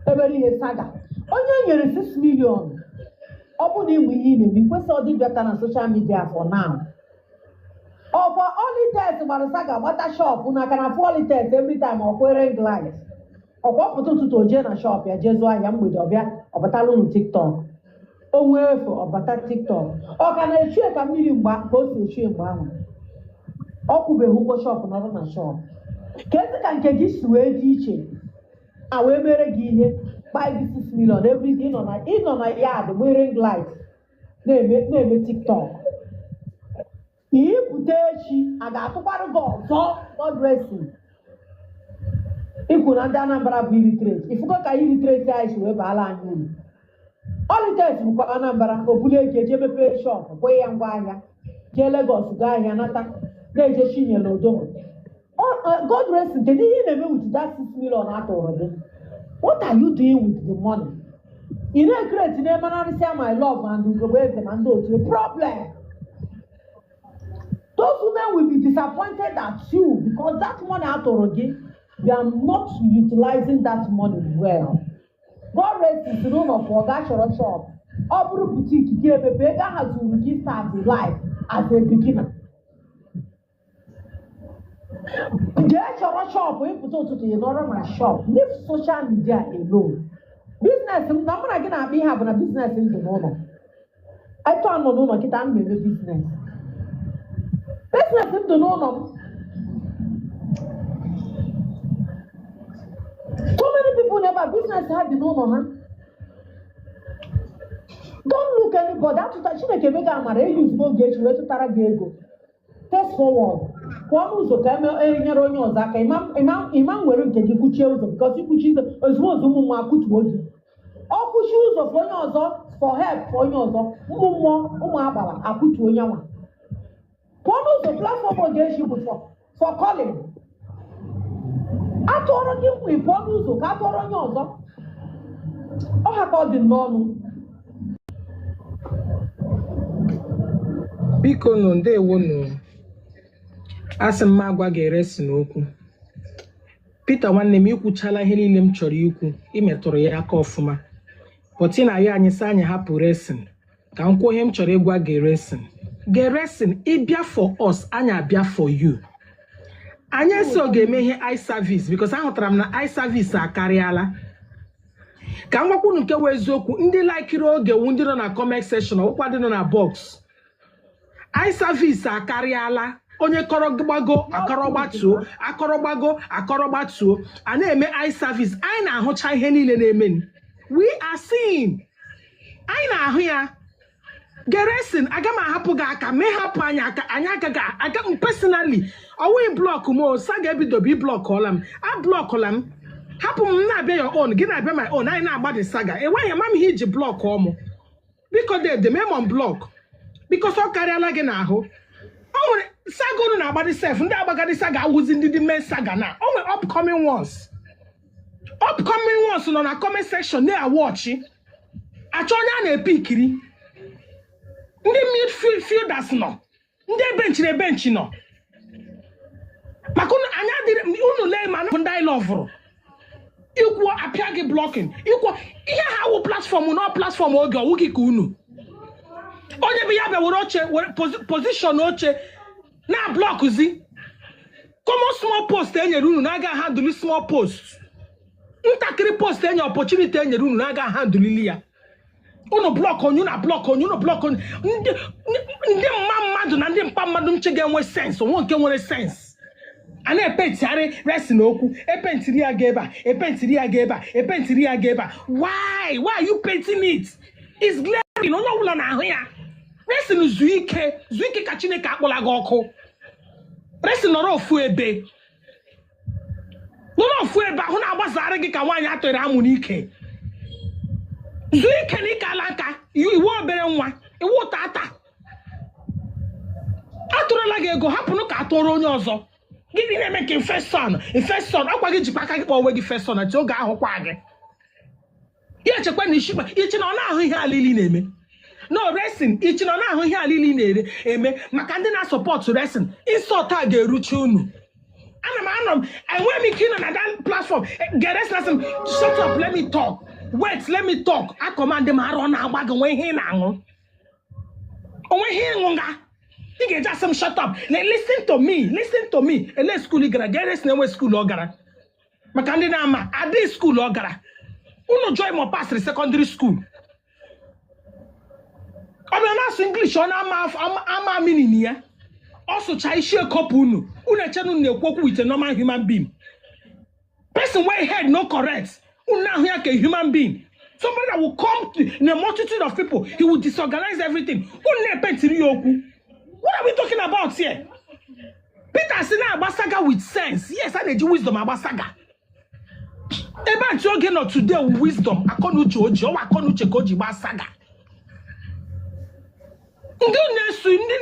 ebere ihe saga onye nyere 6 million ọ bụ na ịmụ ihe ị na-eme kwesị ọ dịbịata na social media for now ọkwa olitet gbara saga gbata shop n'aka na politet every time ọ kwere glide ọkwa ọpụta ụtụtụ o jee na shop ya jee zụọ ahịa mgbede ọbịa ọbatala ụnụ tiktok o nwee efe ọbata tiktok ọ ka na-echue ka mmiri mgba ka o si echue mgbe ahụ ọ kwụbeghị ụgwọ shop nọrọ na shop ka ezi ka nke gị si wee dị iche a wee mere gị ihe 5-6 million everyday ịnọ na yard wearing light na-eme tiktok ịpụta echi a ga-atụkwara gị ọzọ godressing ikwu na ndị Anambra bụ illiterate ifugo ka illiterate anyị si wee baala anyị uru Olitet bụkwa Anambra obulu ego eje mepee shop kwee ya ngwa ahịa jee Lagos gaa ahịa nata na-eje Chinye na Odomo godressing kedu ihe ị na-eme with that 6 million atụrụ gị what are you doing with the money ị na-ekreti na-emanarịsịa my love and ugogbe eze na ndị otu problem. Those women will be disappointed at you because that money atorogi, they are not utilizing that money well. God rest his room of Ogashoro shop. Obru boutique gave a beggar has to start his life as a beginner. Get your shop, we put to the another my shop. Leave social media alone. Business, I'm not gonna be having a business in the normal. I can't know get on with business. Business into no. So many people never business had the no, huh? Don't look anybody. That's what she make a man. Use no gauge. Where to Taragego? Test forward. One who's a camera. Any ronyo zaka. Imam will take you because you push it as well as Muma put wood. All push shoes of one for help for yours. Mumma, I put to Yama. One of the platform against you for calling. I told you we produce a cat or on yours. Oh, I called the normal. Biko no ndewo no. Asị m agwa ga-eresi n'okwu. Peter nwanne m ikwuchala ihe niile m chọrọ ikwu, imetụrụ ya aka ọfụma. But ị na-ayọ anyị sị anyị hapụ resin. Ka m kwuo ihe m chọrọ ịgwa ga-eresin. Ga-eresin ịbịa for us, anyị abịa for you. Anyị so ga-eme ihe eye service because ahụtara m na eye service akarịala. Ka m gwakwu nke wee eziokwu, ndị laikiri oge wu ndị nọ na comment section ọkwa dị nọ na box. Eye service akarịala. Onye korogbago akọrọgbatuo a na-eme eye service anyị na-ahụcha ihe niile na-eme. We are seeing. Anyị na-ahụ ya. Geresin aga m ahapụ gị aka mee hapụ anyị aka anyị aga m personally ọwụ block mo saga ebido bi block ọla m a blockla m hapụ m na-abịa your own gị na-abịa my own anyị na-agba the saga enweghị ma m ihe iji block ọmụ biko de memon block because ọ karịala gị n'ahụ o nwere saga unu na-agbadị sef ndị agbagadi saga awụzi ndị dị mee saga na o nwere upcoming ones nọ na comment section na-awọchi achọ onye a na-epe ikiri ndị midfielders nọ ndị ebenchi nọ maka anya adịrị unu lee ma ndị anyị lọvụrụ ikwu apịa gị blọkin ikwu ihe ha wụ platfọm oge ọwụ gị ka unu onye bụ ya bịa were oche pozishọn oche na blọkụzi common small post enyere unu na-aga handụli small post ntakịrị post enye opportunity enyere unu na-aga handụlili ya unu block onye na block onye ndị mmadụ na ndị mpa mmadụ nche ga-enwe sense onwe nke nwere sense a na-epentigharị resi n'okwu epentiri ya ga ebe a why are you painting it? It's glaring onye ọbụla na-ahụ ya resin zuo ike ka Chineke akpọla gị ọkụ Racing nọrọ ofu ebe. Nọrọ ofu ebe ahụ na-agbasara gị ka nwaanyị atụrụ amụ n'ike. Zuo ike n'ike alaka, iwu obere nwa, iwu tata. Atụrụla gị ego, hapụnụ ka atụrụ onye ọzọ. Gịnị na-eme ka infection, akwa gị jikwa aka gị kpọọ onwe gị infection na oge ahụkwa gị. Ya echekwa na ishikpa, ichi na ọ na-ahụ ihe alili na-eme. No wrestling, ichi na ọ na-ahụ ihe alili na-eme maka ndị na-support wrestling, insult a ga-eruchi unu. Anọ m, enweghị m ike ịnọ na that platform. Get wrestling, shut up, let me talk. Wait, let me talk. I command them arụ na-agba gị nwe ihe na-aṅụ. Onwe ihe ịṅụ nga. You can just some shut up. Listen to me. Ele school gara, get na school ọ gara. Maka ndị na-ama, adị school ọ gara. Unu join mo pass secondary school. Ọ bịa na-asụ English ọ na-ama meaning ya. Ọ sụcha isi ekọpụ unu. Unu echenu na-ekwu okwu with a normal human being. Person wey head no correct. Unu na-ahụ ya ka human being. Somebody that will come in a multitude of people, he will disorganize everything. Unu na-epentiri ya okwu. What are we talking about here? Peter Sina Abasaga with sense. Yes, I need wisdom Abasaga. Eba joge no today with wisdom. Akonuche oji o akonuche koji Abasaga. Ndị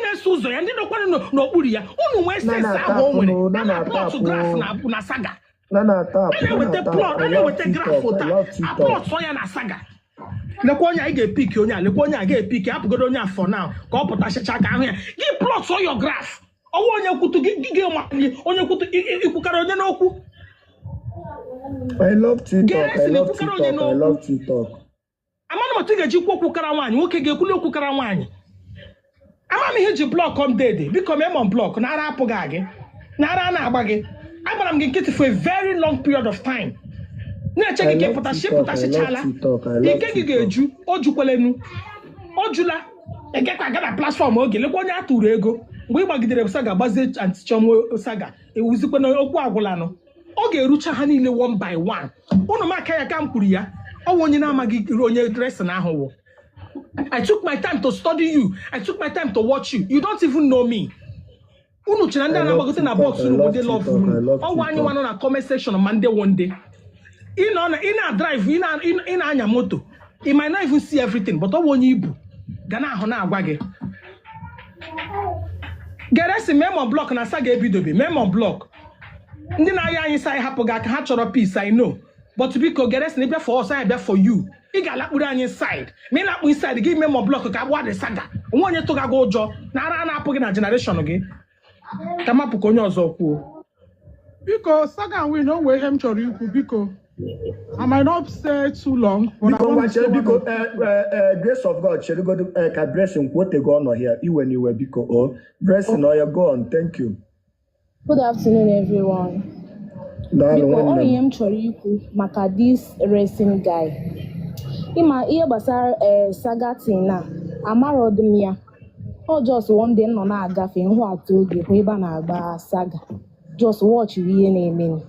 na-eso ụzọ ya ndị nọkwa n'okpuru ya unu nwee sense ahụ nwere na plot graph na saga. Na-eweta plot, na-eweta graph ụta. Plot ya na saga. Lekwa onye a ga-epik onye a, lekwa onye a ga-epik, apụgodo onye a for now ka ọ pụtachacha aka ahụ ya. Gị plot on your graph. Ọwụ onye kwutu gị onye kwutu ikwukara onye n'okwu. I love TikTok. Amana m otu ga-eji kwu okwukara nwaanyị, nwoke ga-ekwuli okwukara nwaanyị. Ama m ihe ji blọk m dede, biko mee m blọk na ara apụghị gị. Na ara na-agba gị. Agbara m gị nkịtị for a very long period of time. Na-eche gị ka pụtachichala. Ike gị ga-eju, o jukwelenu. O jula. Egekwa aga na platform oge, lekwa onye atụrụ ego. Mgbe ị gbagidere saga gbazie antichọm saga, ewuzikwa na okwu agwụlanụ. Ọ ga-erucha ha niile one by one. Unu m aka ya ka m kwuru ya. Ọ bụ onye na-amaghị onye wrestling ahụ wụ. I took my time to study you. I took my time to watch you. You don't even know me. Unu chere ndị na-agbagote na box unu bụ ndị love unu. Ọ gwa anyị nwanụ na comment section on Monday one day. In a drive, in anya moto. You might not even see everything, but ọ bụ onye ibu. Ga na ahụ na-agwa gị. Geresi memo block na saga ebidobe. Memo block. Ndị na-aya anyị sa hapụ gị aka ha chọrọ peace, I know. But biko Geresi na ịbịa for us, I bịa for you. Ị ga-alakpụrụ anyị side. Ma ị lakpụ inside gị memo block ka agwa the saga. Nwa onye tụga gị ụjọ na ara na-apụ gị na generation gị. Ka mapụ ka onye ọzọ kwuo. Biko saga and win onwe ihe m chọrọ ikwu biko. I might not say too long, but I want to say grace of God, shall go to blessing what they go on here, even you were biko oh blessing or you go on. Thank you. Good afternoon, everyone. Biko onye m chọrọ ikwu maka this racing guy. Ịma ihe gbasara saga tina amarodị m ya. Ọ just one day nọ na-agafe nhụ atụ oge kwa ebe a na-agba saga. Just watch ihe na-eme.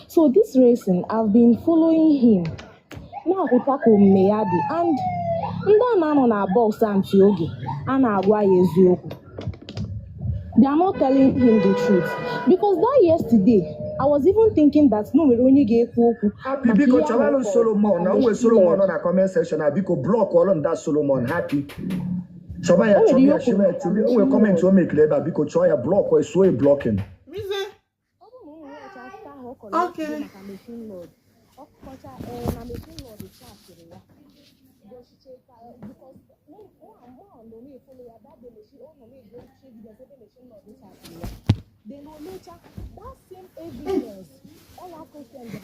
So this racing, I've been following him. Now Hutako Meyadi and nọ na box anti oge a na-agwa ya eziokwu. They are not telling him the truth because that yesterday I was even thinking that no we only get okwu. Happy because Chabalo Solomon now we Solomon on a comment section because block all on that Solomon happy. Somebody we comment to make labor because Choya block or so blocking. Okay.